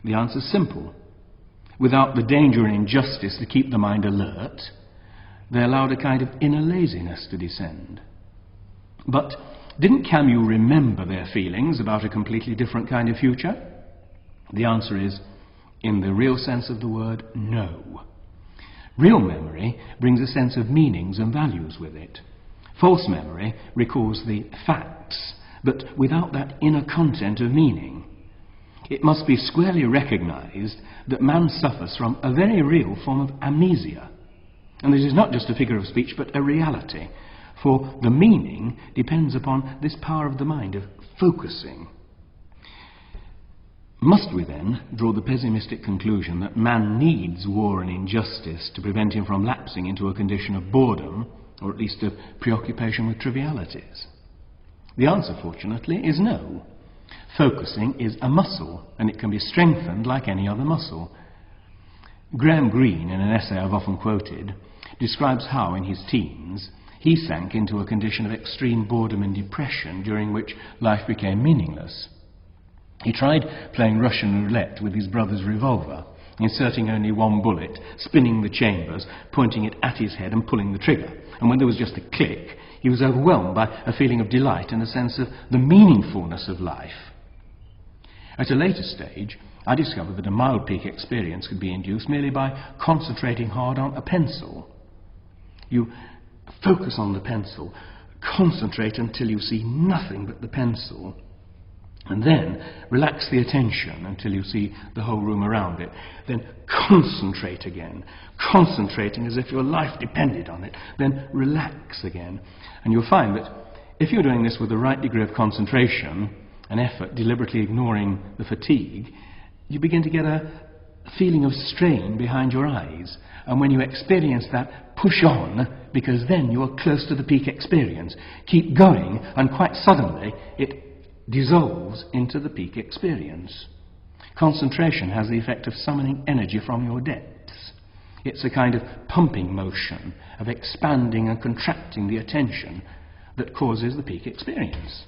The answer's simple. Without the danger and injustice to keep the mind alert, they allowed a kind of inner laziness to descend. But didn't Camus remember their feelings about a completely different kind of future? The answer is, in the real sense of the word, no. Real memory brings a sense of meanings and values with it. False memory recalls the facts, but without that inner content of meaning. It must be squarely recognized that man suffers from a very real form of amnesia. And this is not just a figure of speech, but a reality. For the meaning depends upon this power of the mind of focusing. Must we then draw the pessimistic conclusion that man needs war and injustice to prevent him from lapsing into a condition of boredom, or at least of preoccupation with trivialities? The answer, fortunately, is no. Focusing is a muscle, and it can be strengthened like any other muscle. Graham Greene, in an essay I've often quoted, describes how, in his teens, he sank into a condition of extreme boredom and depression during which life became meaningless. He tried playing Russian roulette with his brother's revolver, inserting only one bullet, spinning the chambers, pointing it at his head and pulling the trigger. And when there was just a click, he was overwhelmed by a feeling of delight and a sense of the meaningfulness of life. At a later stage, I discovered that a mild peak experience could be induced merely by concentrating hard on a pencil. You focus on the pencil, concentrate until you see nothing but the pencil, and then relax the attention until you see the whole room around it. Then concentrate again, concentrating as if your life depended on it. Then relax again. And you'll find that if you're doing this with the right degree of concentration and effort, deliberately ignoring the fatigue, you begin to get a feeling of strain behind your eyes. And when you experience that, push on, because then you are close to the peak experience. Keep going, and quite suddenly it dissolves into the peak experience. Concentration has the effect of summoning energy from your depths. It's a kind of pumping motion of expanding and contracting the attention that causes the peak experience.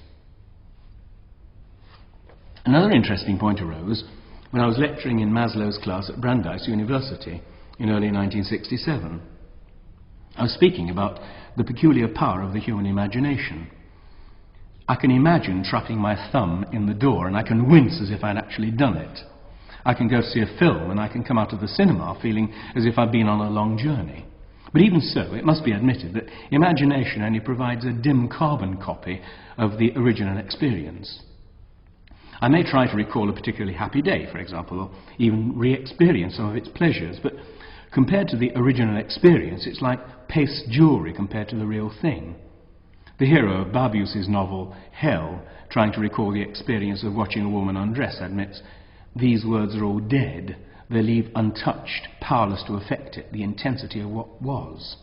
Another interesting point arose when I was lecturing in Maslow's class at Brandeis University in early 1967. I was speaking about the peculiar power of the human imagination. I can imagine trapping my thumb in the door, and I can wince as if I'd actually done it. I can go see a film, and I can come out of the cinema feeling as if I'd been on a long journey. But even so, it must be admitted that imagination only provides a dim carbon copy of the original experience. I may try to recall a particularly happy day, for example, or even re-experience some of its pleasures, but compared to the original experience, it's like paste jewellery compared to the real thing. The hero of Barbius's novel Hell, trying to recall the experience of watching a woman undress, admits, "These words are all dead. They leave untouched, powerless to affect it, the intensity of what was."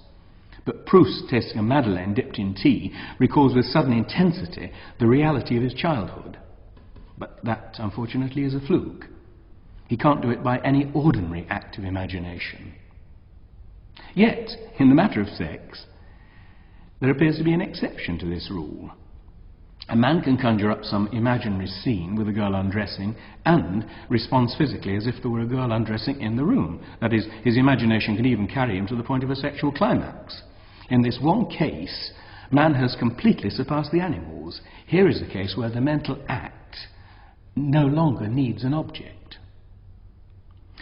But Proust, tasting a madeleine dipped in tea, recalls with sudden intensity the reality of his childhood. But that, unfortunately, is a fluke. He can't do it by any ordinary act of imagination. Yet, in the matter of sex, there appears to be an exception to this rule. A man can conjure up some imaginary scene with a girl undressing and responds physically as if there were a girl undressing in the room. That is, his imagination can even carry him to the point of a sexual climax. In this one case, man has completely surpassed the animals. Here is a case where the mental act no longer needs an object.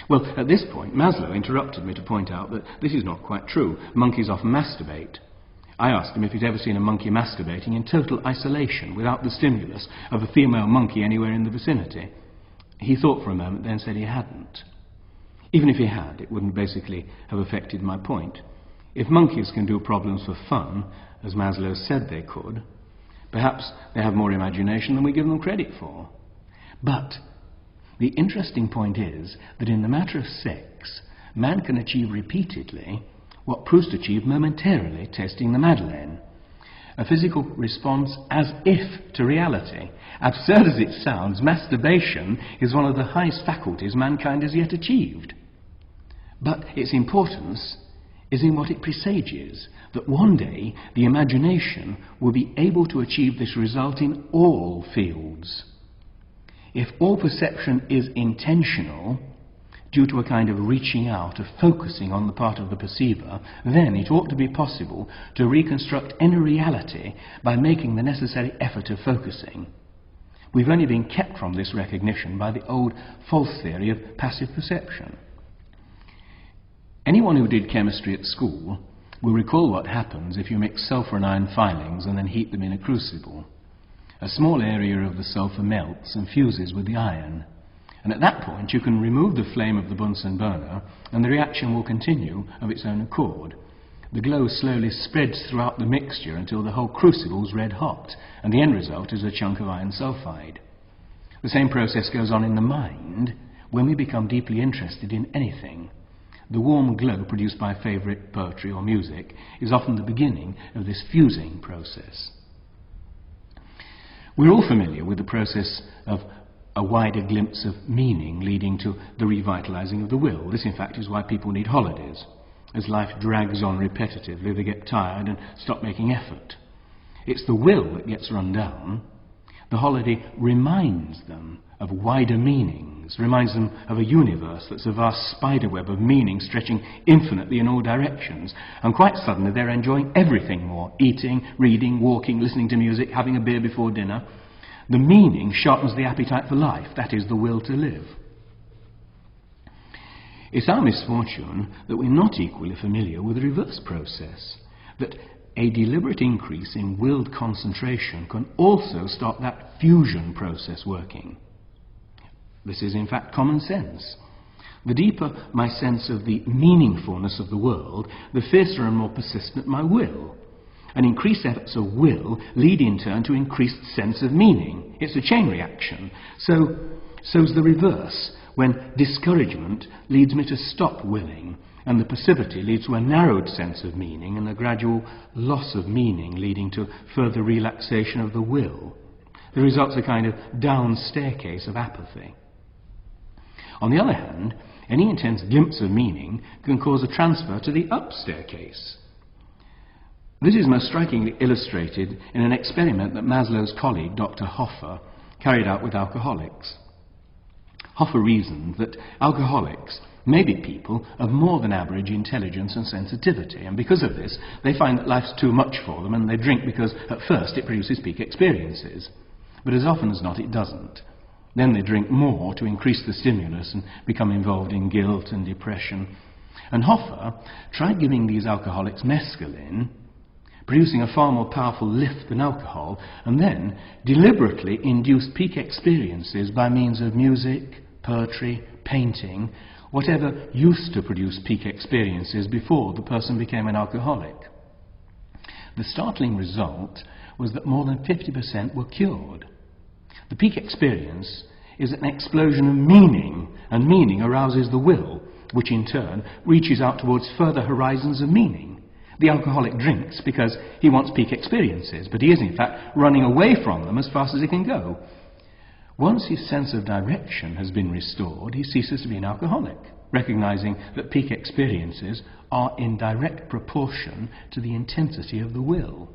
Well, at this point, Maslow interrupted me to point out that this is not quite true. Monkeys often masturbate. I asked him if he'd ever seen a monkey masturbating in total isolation, without the stimulus of a female monkey anywhere in the vicinity. He thought for a moment, then said he hadn't. Even if he had, it wouldn't basically have affected my point. If monkeys can do problems for fun, as Maslow said they could, perhaps they have more imagination than we give them credit for. But the interesting point is that in the matter of sex, man can achieve repeatedly what Proust achieved momentarily tasting the madeleine. A physical response as if to reality. Absurd as it sounds, masturbation is one of the highest faculties mankind has yet achieved. But its importance is in what it presages, that one day the imagination will be able to achieve this result in all fields. If all perception is intentional, due to a kind of reaching out, of focusing on the part of the perceiver, then it ought to be possible to reconstruct any reality by making the necessary effort of focusing. We've only been kept from this recognition by the old false theory of passive perception. Anyone who did chemistry at school will recall what happens if you mix sulfur and iron filings and then heat them in a crucible. A small area of the sulfur melts and fuses with the iron, and at that point you can remove the flame of the Bunsen burner and the reaction will continue of its own accord. The glow slowly spreads throughout the mixture until the whole crucible is red hot, and the end result is a chunk of iron sulfide. The same process goes on in the mind when we become deeply interested in anything. The warm glow produced by favourite poetry or music is often the beginning of this fusing process. We're all familiar with the process of a wider glimpse of meaning leading to the revitalising of the will. This, in fact, is why people need holidays. As life drags on repetitively, they get tired and stop making effort. It's the will that gets run down. The holiday reminds them of wider meanings, reminds them of a universe that's a vast spiderweb of meaning stretching infinitely in all directions, and quite suddenly they're enjoying everything more: eating, reading, walking, listening to music, having a beer before dinner. The meaning sharpens the appetite for life, that is, the will to live. It's our misfortune that we're not equally familiar with the reverse process, that a deliberate increase in willed concentration can also start that fusion process working. This is in fact common sense. The deeper my sense of the meaningfulness of the world, the fiercer and more persistent my will. And increased efforts of will lead in turn to increased sense of meaning. It's a chain reaction. So's the reverse, when discouragement leads me to stop willing, and the passivity leads to a narrowed sense of meaning and a gradual loss of meaning leading to further relaxation of the will. The result's a kind of down staircase of apathy. On the other hand, any intense glimpse of meaning can cause a transfer to the up staircase. This is most strikingly illustrated in an experiment that Maslow's colleague, Dr. Hoffer, carried out with alcoholics. Hoffer reasoned that alcoholics may be people of more than average intelligence and sensitivity, and because of this they find that life's too much for them and they drink because at first it produces peak experiences. But as often as not it doesn't. Then they drink more to increase the stimulus and become involved in guilt and depression. And Hoffer tried giving these alcoholics mescaline, producing a far more powerful lift than alcohol, and then deliberately induced peak experiences by means of music, poetry, painting, whatever used to produce peak experiences before the person became an alcoholic. The startling result was that more than 50% were cured. The peak experience is an explosion of meaning, and meaning arouses the will, which in turn reaches out towards further horizons of meaning. The alcoholic drinks because he wants peak experiences, but he is in fact running away from them as fast as he can go. Once his sense of direction has been restored, he ceases to be an alcoholic, recognizing that peak experiences are in direct proportion to the intensity of the will.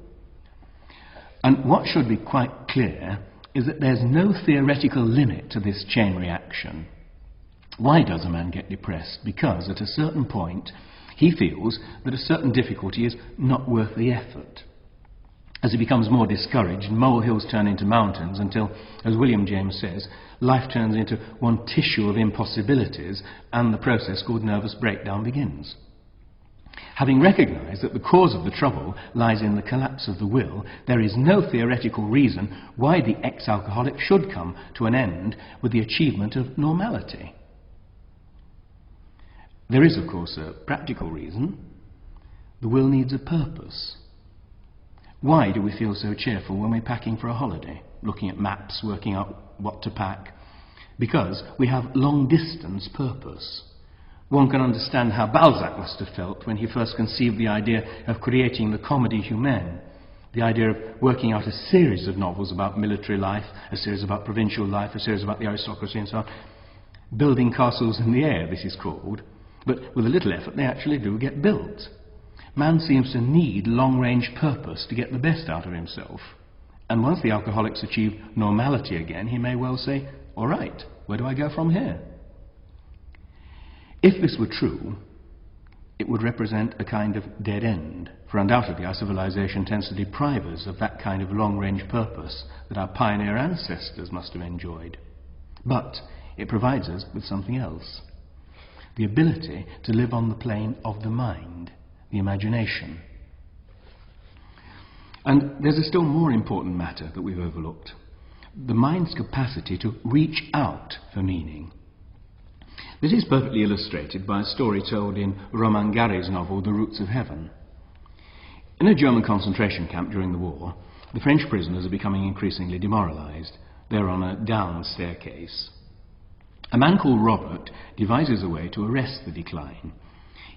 And what should be quite clear is that there's no theoretical limit to this chain reaction. Why does a man get depressed? Because at a certain point he feels that a certain difficulty is not worth the effort. As he becomes more discouraged, molehills turn into mountains until, as William James says, life turns into one tissue of impossibilities and the process called nervous breakdown begins. Having recognized that the cause of the trouble lies in the collapse of the will, there is no theoretical reason why the ex-alcoholic should come to an end with the achievement of normality. There is, of course, a practical reason. The will needs a purpose. Why do we feel so cheerful when we're packing for a holiday, looking at maps, working out what to pack? Because we have long-distance purpose. One can understand how Balzac must have felt when he first conceived the idea of creating the Comédie Humaine, the idea of working out a series of novels about military life, a series about provincial life, a series about the aristocracy and so on. Building castles in the air, this is called. But with a little effort they actually do get built. Man seems to need long-range purpose to get the best out of himself. And once the alcoholics achieve normality again, he may well say, all right, where do I go from here? If this were true, it would represent a kind of dead end, for undoubtedly our civilization tends to deprive us of that kind of long-range purpose that our pioneer ancestors must have enjoyed. But it provides us with something else, the ability to live on the plane of the mind, the imagination. And there's a still more important matter that we've overlooked, the mind's capacity to reach out for meaning. This is perfectly illustrated by a story told in Romain Gary's novel The Roots of Heaven. In a German concentration camp during the war, the French prisoners are becoming increasingly demoralized. They're on a down staircase. A man called Robert devises a way to arrest the decline.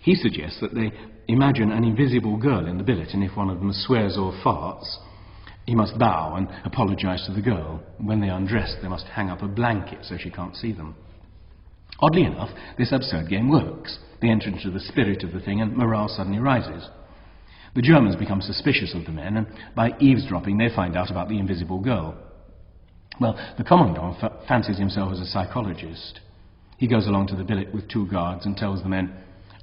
He suggests that they imagine an invisible girl in the billet, and if one of them swears or farts, he must bow and apologize to the girl. When they undress, they must hang up a blanket so she can't see them. Oddly enough, this absurd game works. They enter into the spirit of the thing and morale suddenly rises. The Germans become suspicious of the men, and by eavesdropping they find out about the invisible girl. Well, the commandant fancies himself as a psychologist. He goes along to the billet with 2 guards and tells the men,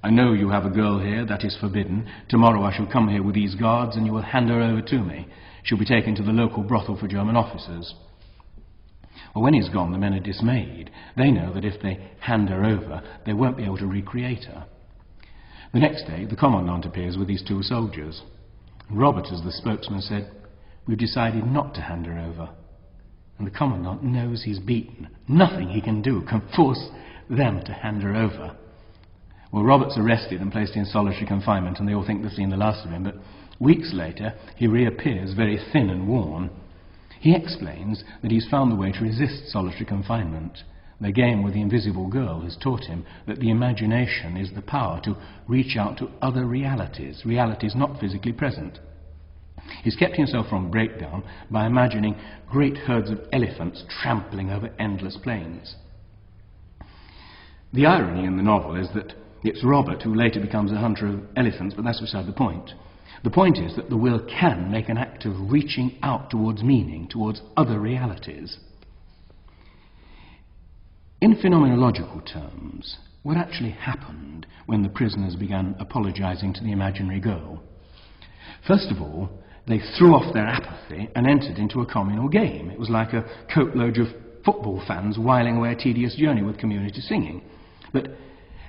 "I know you have a girl here, that is forbidden. Tomorrow I shall come here with these guards and you will hand her over to me. She'll be taken to the local brothel for German officers." Well, when he's gone, the men are dismayed. They know that if they hand her over, they won't be able to recreate her. The next day, the commandant appears with these 2 soldiers. Robert, as the spokesman, said, "We've decided not to hand her over." And the commandant knows he's beaten. Nothing he can do can force them to hand her over. Well, Robert's arrested and placed in solitary confinement, and they all think they've seen the last of him, but weeks later, he reappears very thin and worn. He explains that he's found the way to resist solitary confinement. The game with the invisible girl has taught him that the imagination is the power to reach out to other realities, realities not physically present. He's kept himself from breakdown by imagining great herds of elephants trampling over endless plains. The irony in the novel is that it's Robert who later becomes a hunter of elephants, but that's beside the point. The point is that the will can make an act of reaching out towards meaning, towards other realities. In phenomenological terms, what actually happened when the prisoners began apologizing to the imaginary girl? First of all, they threw off their apathy and entered into a communal game. It was like a coatload of football fans whiling away a tedious journey with community singing. But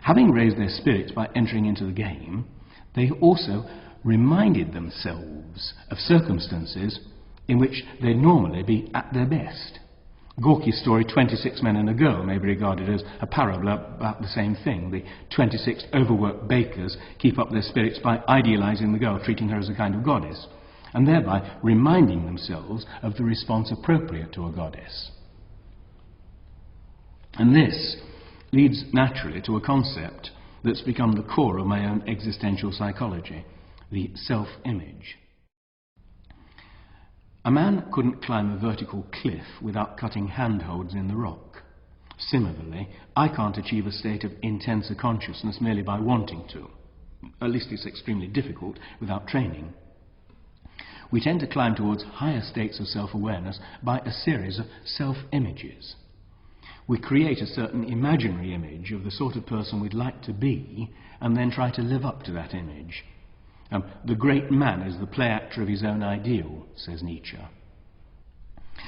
having raised their spirits by entering into the game, they also reminded themselves of circumstances in which they'd normally be at their best. Gorky's story, 26 Men and a Girl, may be regarded as a parable about the same thing. The 26 overworked bakers keep up their spirits by idealizing the girl, treating her as a kind of goddess, and thereby reminding themselves of the response appropriate to a goddess. And this leads naturally to a concept that's become the core of my own existential psychology, the self-image. A man couldn't climb a vertical cliff without cutting handholds in the rock. Similarly, I can't achieve a state of intenser consciousness merely by wanting to. At least it's extremely difficult without training. We tend to climb towards higher states of self-awareness by a series of self-images. We create a certain imaginary image of the sort of person we'd like to be, and then try to live up to that image. The great man is the play actor of his own ideal, says Nietzsche.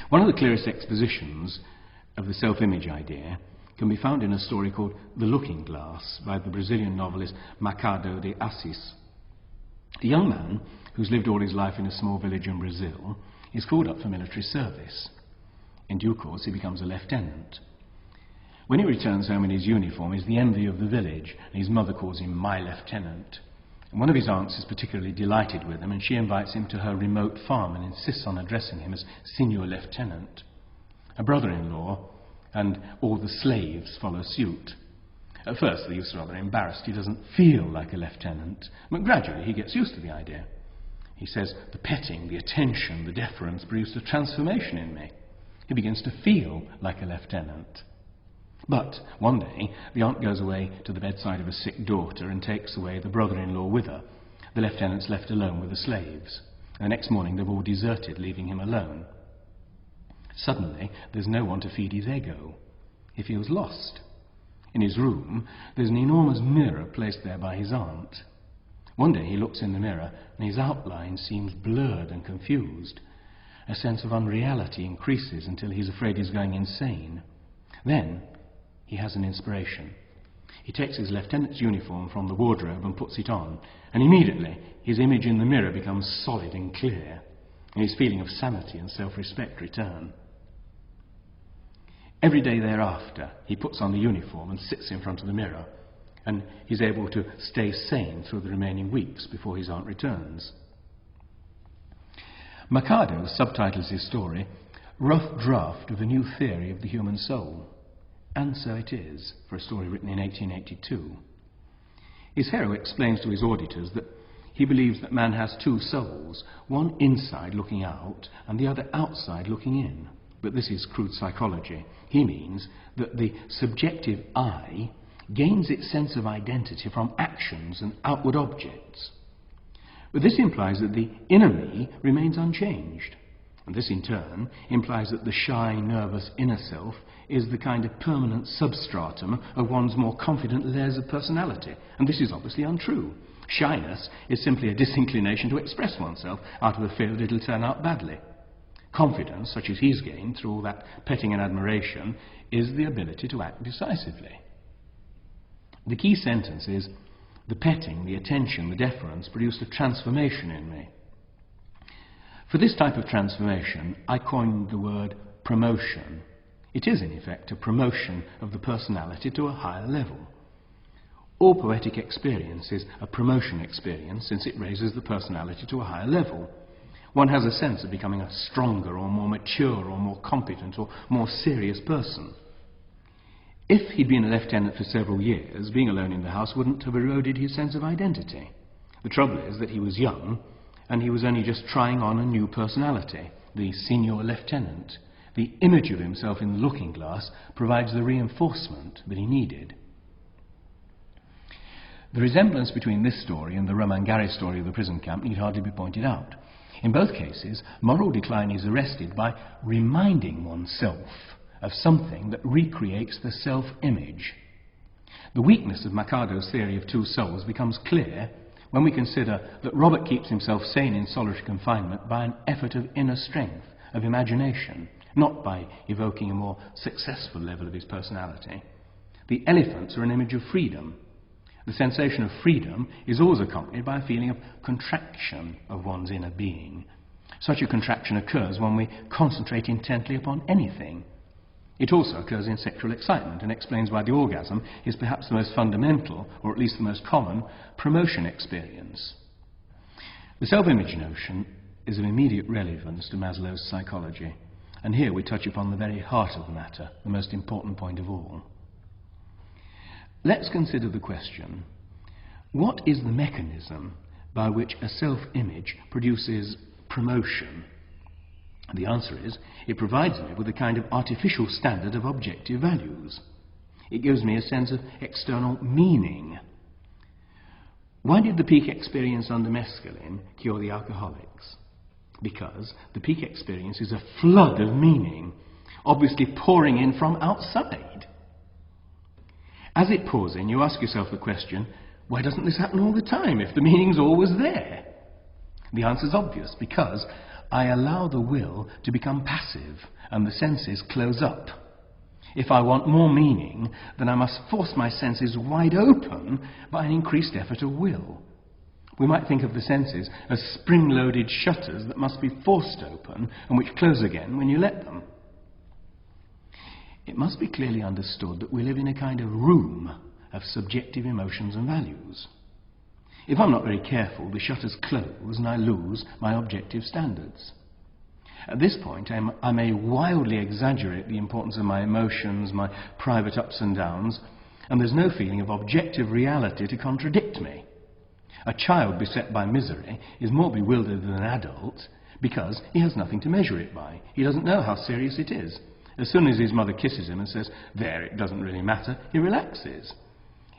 One of the clearest expositions of the self-image idea can be found in a story called The Looking Glass by the Brazilian novelist Machado de Assis. A young man who's lived all his life in a small village in Brazil is called up for military service. In due course he becomes a lieutenant. When he returns home in his uniform, he's the envy of the village, and his mother calls him my lieutenant. And one of his aunts is particularly delighted with him, and she invites him to her remote farm and insists on addressing him as Senior Lieutenant. A brother-in-law and all the slaves follow suit. At first the youth's rather embarrassed. He doesn't feel like a lieutenant, but gradually he gets used to the idea. He says, the petting, the attention, the deference produced a transformation in me. He begins to feel like a lieutenant. But one day, the aunt goes away to the bedside of a sick daughter and takes away the brother-in-law with her. The lieutenant's left alone with the slaves. The next morning, they've all deserted, leaving him alone. Suddenly, there's no one to feed his ego. He feels lost. In his room, there's an enormous mirror placed there by his aunt. One day he looks in the mirror and his outline seems blurred and confused. A sense of unreality increases until he's afraid he's going insane. Then he has an inspiration. He takes his lieutenant's uniform from the wardrobe and puts it on, and immediately his image in the mirror becomes solid and clear, and his feeling of sanity and self-respect return. Every day thereafter, he puts on the uniform and sits in front of the mirror, and he's able to stay sane through the remaining weeks before his aunt returns. Mercado subtitles his story, "Rough Draft of a New Theory of the Human Soul." And so it is, for a story written in 1882. His hero explains to his auditors that he believes that man has two souls, one inside looking out and the other outside looking in. But this is crude psychology. He means that the subjective I gains its sense of identity from actions and outward objects. But this implies that the inner me remains unchanged. And this in turn implies that the shy, nervous inner self is the kind of permanent substratum of one's more confident layers of personality. And this is obviously untrue. Shyness is simply a disinclination to express oneself out of the fear that it'll turn out badly. Confidence, such as he's gained through all that petting and admiration, is the ability to act decisively. The key sentence is, the petting, the attention, the deference produced a transformation in me. For this type of transformation, I coined the word promotion. It is, in effect, a promotion of the personality to a higher level. All poetic experience is a promotion experience, since it raises the personality to a higher level. One has a sense of becoming a stronger or more mature or more competent or more serious person. If he'd been a lieutenant for several years, being alone in the house wouldn't have eroded his sense of identity. The trouble is that he was young, and he was only just trying on a new personality, the senior lieutenant. The image of himself in the looking glass provides the reinforcement that he needed. The resemblance between this story and the Roman Gary story of the prison camp need hardly be pointed out. In both cases, moral decline is arrested by reminding oneself of something that recreates the self-image. The weakness of Mercado's theory of two souls becomes clear when we consider that Robert keeps himself sane in solitary confinement by an effort of inner strength, of imagination, not by evoking a more successful level of his personality. The elephants are an image of freedom. The sensation of freedom is always accompanied by a feeling of contraction of one's inner being. Such a contraction occurs when we concentrate intently upon anything. It also occurs in sexual excitement and explains why the orgasm is perhaps the most fundamental, or at least the most common, promotion experience. The self-image notion is of immediate relevance to Maslow's psychology, and here we touch upon the very heart of the matter, the most important point of all. Let's consider the question, what is the mechanism by which a self-image produces promotion? The answer is, it provides me with a kind of artificial standard of objective values. It gives me a sense of external meaning. Why did the peak experience under mescaline cure the alcoholics? Because the peak experience is a flood of meaning, obviously pouring in from outside. As it pours in, you ask yourself the question, why doesn't this happen all the time if the meaning's always there? The answer's obvious, because I allow the will to become passive and the senses close up. If I want more meaning, then I must force my senses wide open by an increased effort of will. We might think of the senses as spring-loaded shutters that must be forced open and which close again when you let them. It must be clearly understood that we live in a kind of room of subjective emotions and values. If I'm not very careful, the shutters close and I lose my objective standards. At this point, I may wildly exaggerate the importance of my emotions, my private ups and downs, and there's no feeling of objective reality to contradict me. A child beset by misery is more bewildered than an adult because he has nothing to measure it by. He doesn't know how serious it is. As soon as his mother kisses him and says, "There, it doesn't really matter," he relaxes.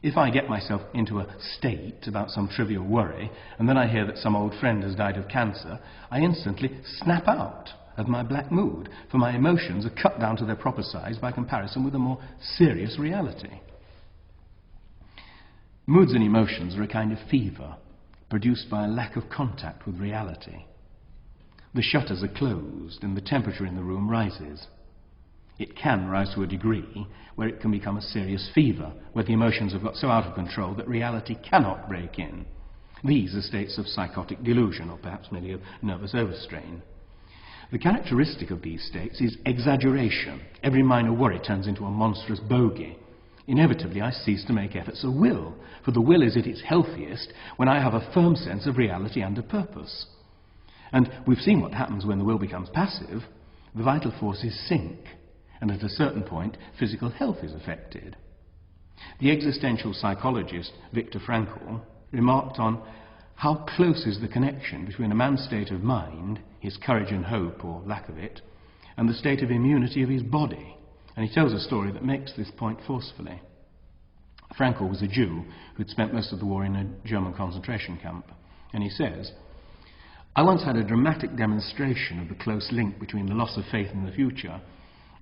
If I get myself into a state about some trivial worry, and then I hear that some old friend has died of cancer, I instantly snap out of my black mood, for my emotions are cut down to their proper size by comparison with a more serious reality. Moods and emotions are a kind of fever produced by a lack of contact with reality. The shutters are closed and the temperature in the room rises. It can rise to a degree where it can become a serious fever, where the emotions have got so out of control that reality cannot break in. These are states of psychotic delusion, or perhaps merely of nervous overstrain. The characteristic of these states is exaggeration. Every minor worry turns into a monstrous bogey. Inevitably, I cease to make efforts of will, for the will is at its healthiest when I have a firm sense of reality and of purpose. And we've seen what happens when the will becomes passive. The vital forces sink, and at a certain point, physical health is affected. The existential psychologist Viktor Frankl remarked on how close is the connection between a man's state of mind, his courage and hope, or lack of it, and the state of immunity of his body. And he tells a story that makes this point forcefully. Frankl was a Jew who'd spent most of the war in a German concentration camp, and he says, "I once had a dramatic demonstration of the close link between the loss of faith in the future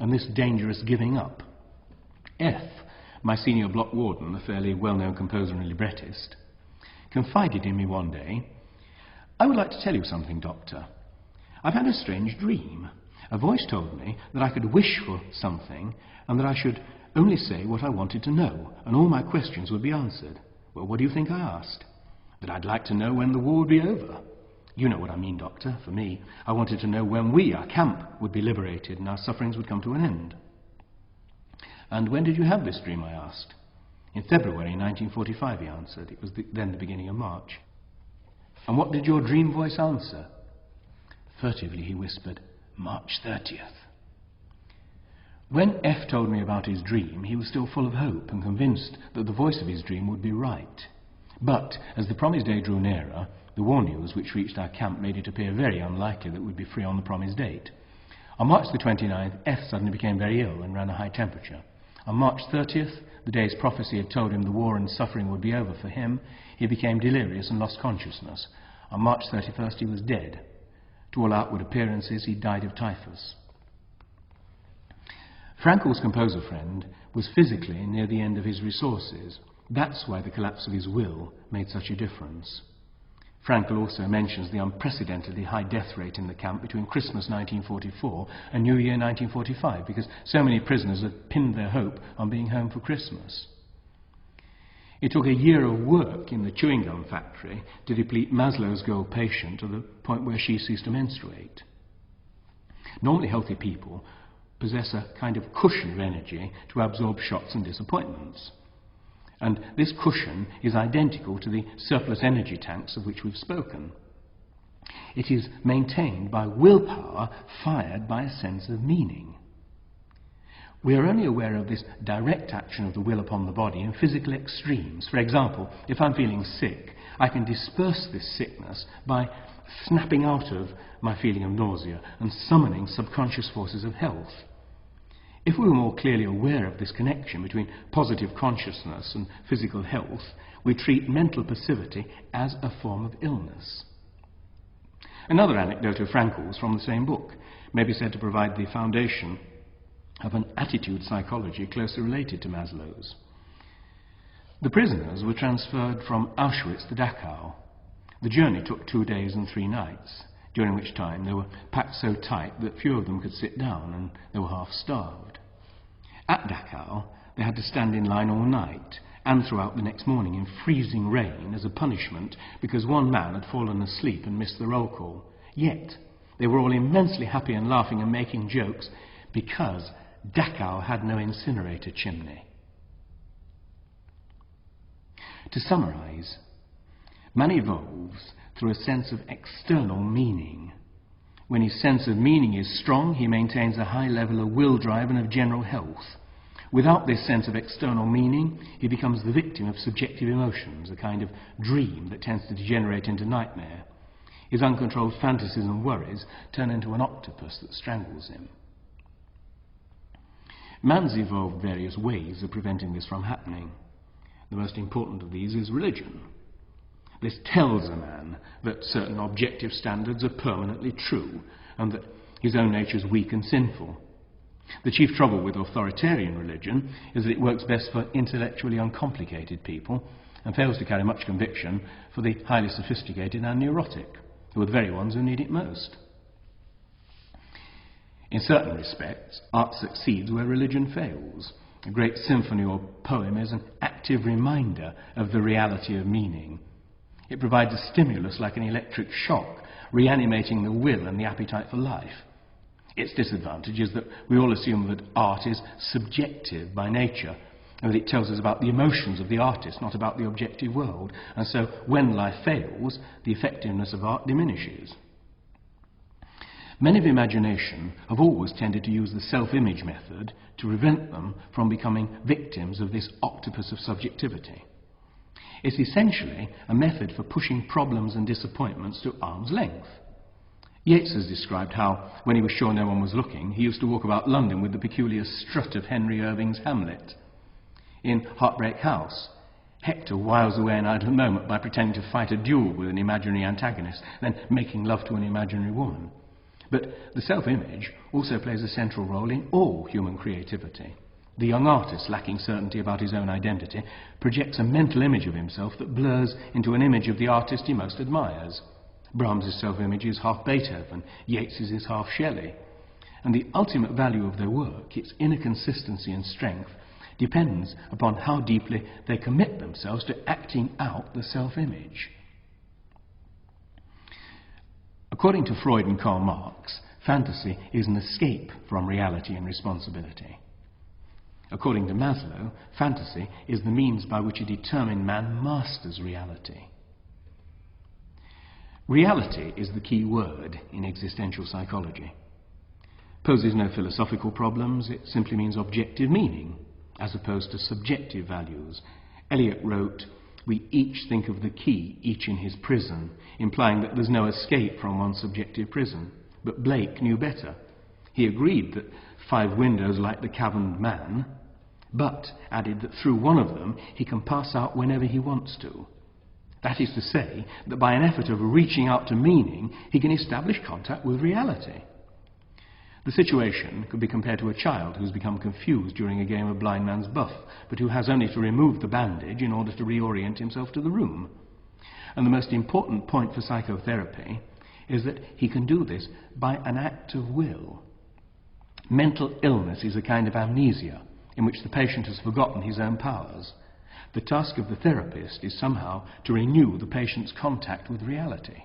and this dangerous giving up. F, my senior block warden, a fairly well-known composer and librettist, confided in me one day, 'I would like to tell you something, Doctor. I've had a strange dream. A voice told me that I could wish for something and that I should only say what I wanted to know, and all my questions would be answered.' Well, what do you think I asked? That I'd like to know when the war would be over. You know what I mean, Doctor. For me, I wanted to know when we, our camp, would be liberated and our sufferings would come to an end." "And when did you have this dream?" I asked. "In February 1945, he answered. It was then the beginning of March." "And what did your dream voice answer?" Furtively he whispered, "March 30th. When F told me about his dream, he was still full of hope and convinced that the voice of his dream would be right. But as the promised day drew nearer, the war news which reached our camp made it appear very unlikely that we'd be free on the promised date. On March the 29th, F suddenly became very ill and ran a high temperature. On March 30th, the day's prophecy had told him the war and suffering would be over for him. He became delirious and lost consciousness. On March 31st, he was dead. To all outward appearances, he died of typhus." Frankl's composer friend was physically near the end of his resources. That's why the collapse of his will made such a difference. Frankl also mentions the unprecedentedly high death rate in the camp between Christmas 1944 and New Year 1945, because so many prisoners had pinned their hope on being home for Christmas. It took a year of work in the chewing gum factory to deplete Maslow's girl patient to the point where she ceased to menstruate. Normally healthy people possess a kind of cushion of energy to absorb shocks and disappointments. And this cushion is identical to the surplus energy tanks of which we've spoken. It is maintained by willpower fired by a sense of meaning. We are only aware of this direct action of the will upon the body in physical extremes. For example, if I'm feeling sick, I can disperse this sickness by snapping out of my feeling of nausea and summoning subconscious forces of health. If we were more clearly aware of this connection between positive consciousness and physical health, we treat mental passivity as a form of illness. Another anecdote of Frankl's from the same book may be said to provide the foundation of an attitude psychology closely related to Maslow's. The prisoners were transferred from Auschwitz to Dachau. The journey took 2 days and 3 nights, during which time they were packed so tight that few of them could sit down and they were half starved. At Dachau, they had to stand in line all night and throughout the next morning in freezing rain as a punishment because one man had fallen asleep and missed the roll call. Yet, they were all immensely happy and laughing and making jokes because Dachau had no incinerator chimney. To summarize, man evolves through a sense of external meaning. When his sense of meaning is strong, he maintains a high level of will drive and of general health. Without this sense of external meaning, he becomes the victim of subjective emotions, a kind of dream that tends to degenerate into nightmare. His uncontrolled fantasies and worries turn into an octopus that strangles him. Man's evolved various ways of preventing this from happening. The most important of these is religion. This tells a man that certain objective standards are permanently true and that his own nature is weak and sinful. The chief trouble with authoritarian religion is that it works best for intellectually uncomplicated people and fails to carry much conviction for the highly sophisticated and neurotic, who are the very ones who need it most. In certain respects, art succeeds where religion fails. A great symphony or poem is an active reminder of the reality of meaning. It provides a stimulus like an electric shock, reanimating the will and the appetite for life. Its disadvantage is that we all assume that art is subjective by nature, and that it tells us about the emotions of the artist, not about the objective world. And so, when life fails, the effectiveness of art diminishes. Men of imagination have always tended to use the self-image method to prevent them from becoming victims of this octopus of subjectivity. It's essentially a method for pushing problems and disappointments to arm's length. Yeats has described how, when he was sure no one was looking, he used to walk about London with the peculiar strut of Henry Irving's Hamlet. In Heartbreak House, Hector whiles away an idle moment by pretending to fight a duel with an imaginary antagonist, then making love to an imaginary woman. But the self-image also plays a central role in all human creativity. The young artist, lacking certainty about his own identity, projects a mental image of himself that blurs into an image of the artist he most admires. Brahms's self-image is half Beethoven, Yeats's is half Shelley. And the ultimate value of their work, its inner consistency and strength, depends upon how deeply they commit themselves to acting out the self-image. According to Freud and Karl Marx, fantasy is an escape from reality and responsibility. According to Maslow, fantasy is the means by which a determined man masters reality. Reality is the key word in existential psychology. Poses no philosophical problems, it simply means objective meaning, as opposed to subjective values. Eliot wrote, "We each think of the key, each in his prison," implying that there's no escape from one's subjective prison. But Blake knew better. He agreed that 5 windows light the caverned man, but added that through one of them he can pass out whenever he wants to. That is to say, that by an effort of reaching out to meaning, he can establish contact with reality. The situation could be compared to a child who's become confused during a game of blind man's buff, but who has only to remove the bandage in order to reorient himself to the room. And the most important point for psychotherapy is that he can do this by an act of will. Mental illness is a kind of amnesia in which the patient has forgotten his own powers. The task of the therapist is somehow to renew the patient's contact with reality.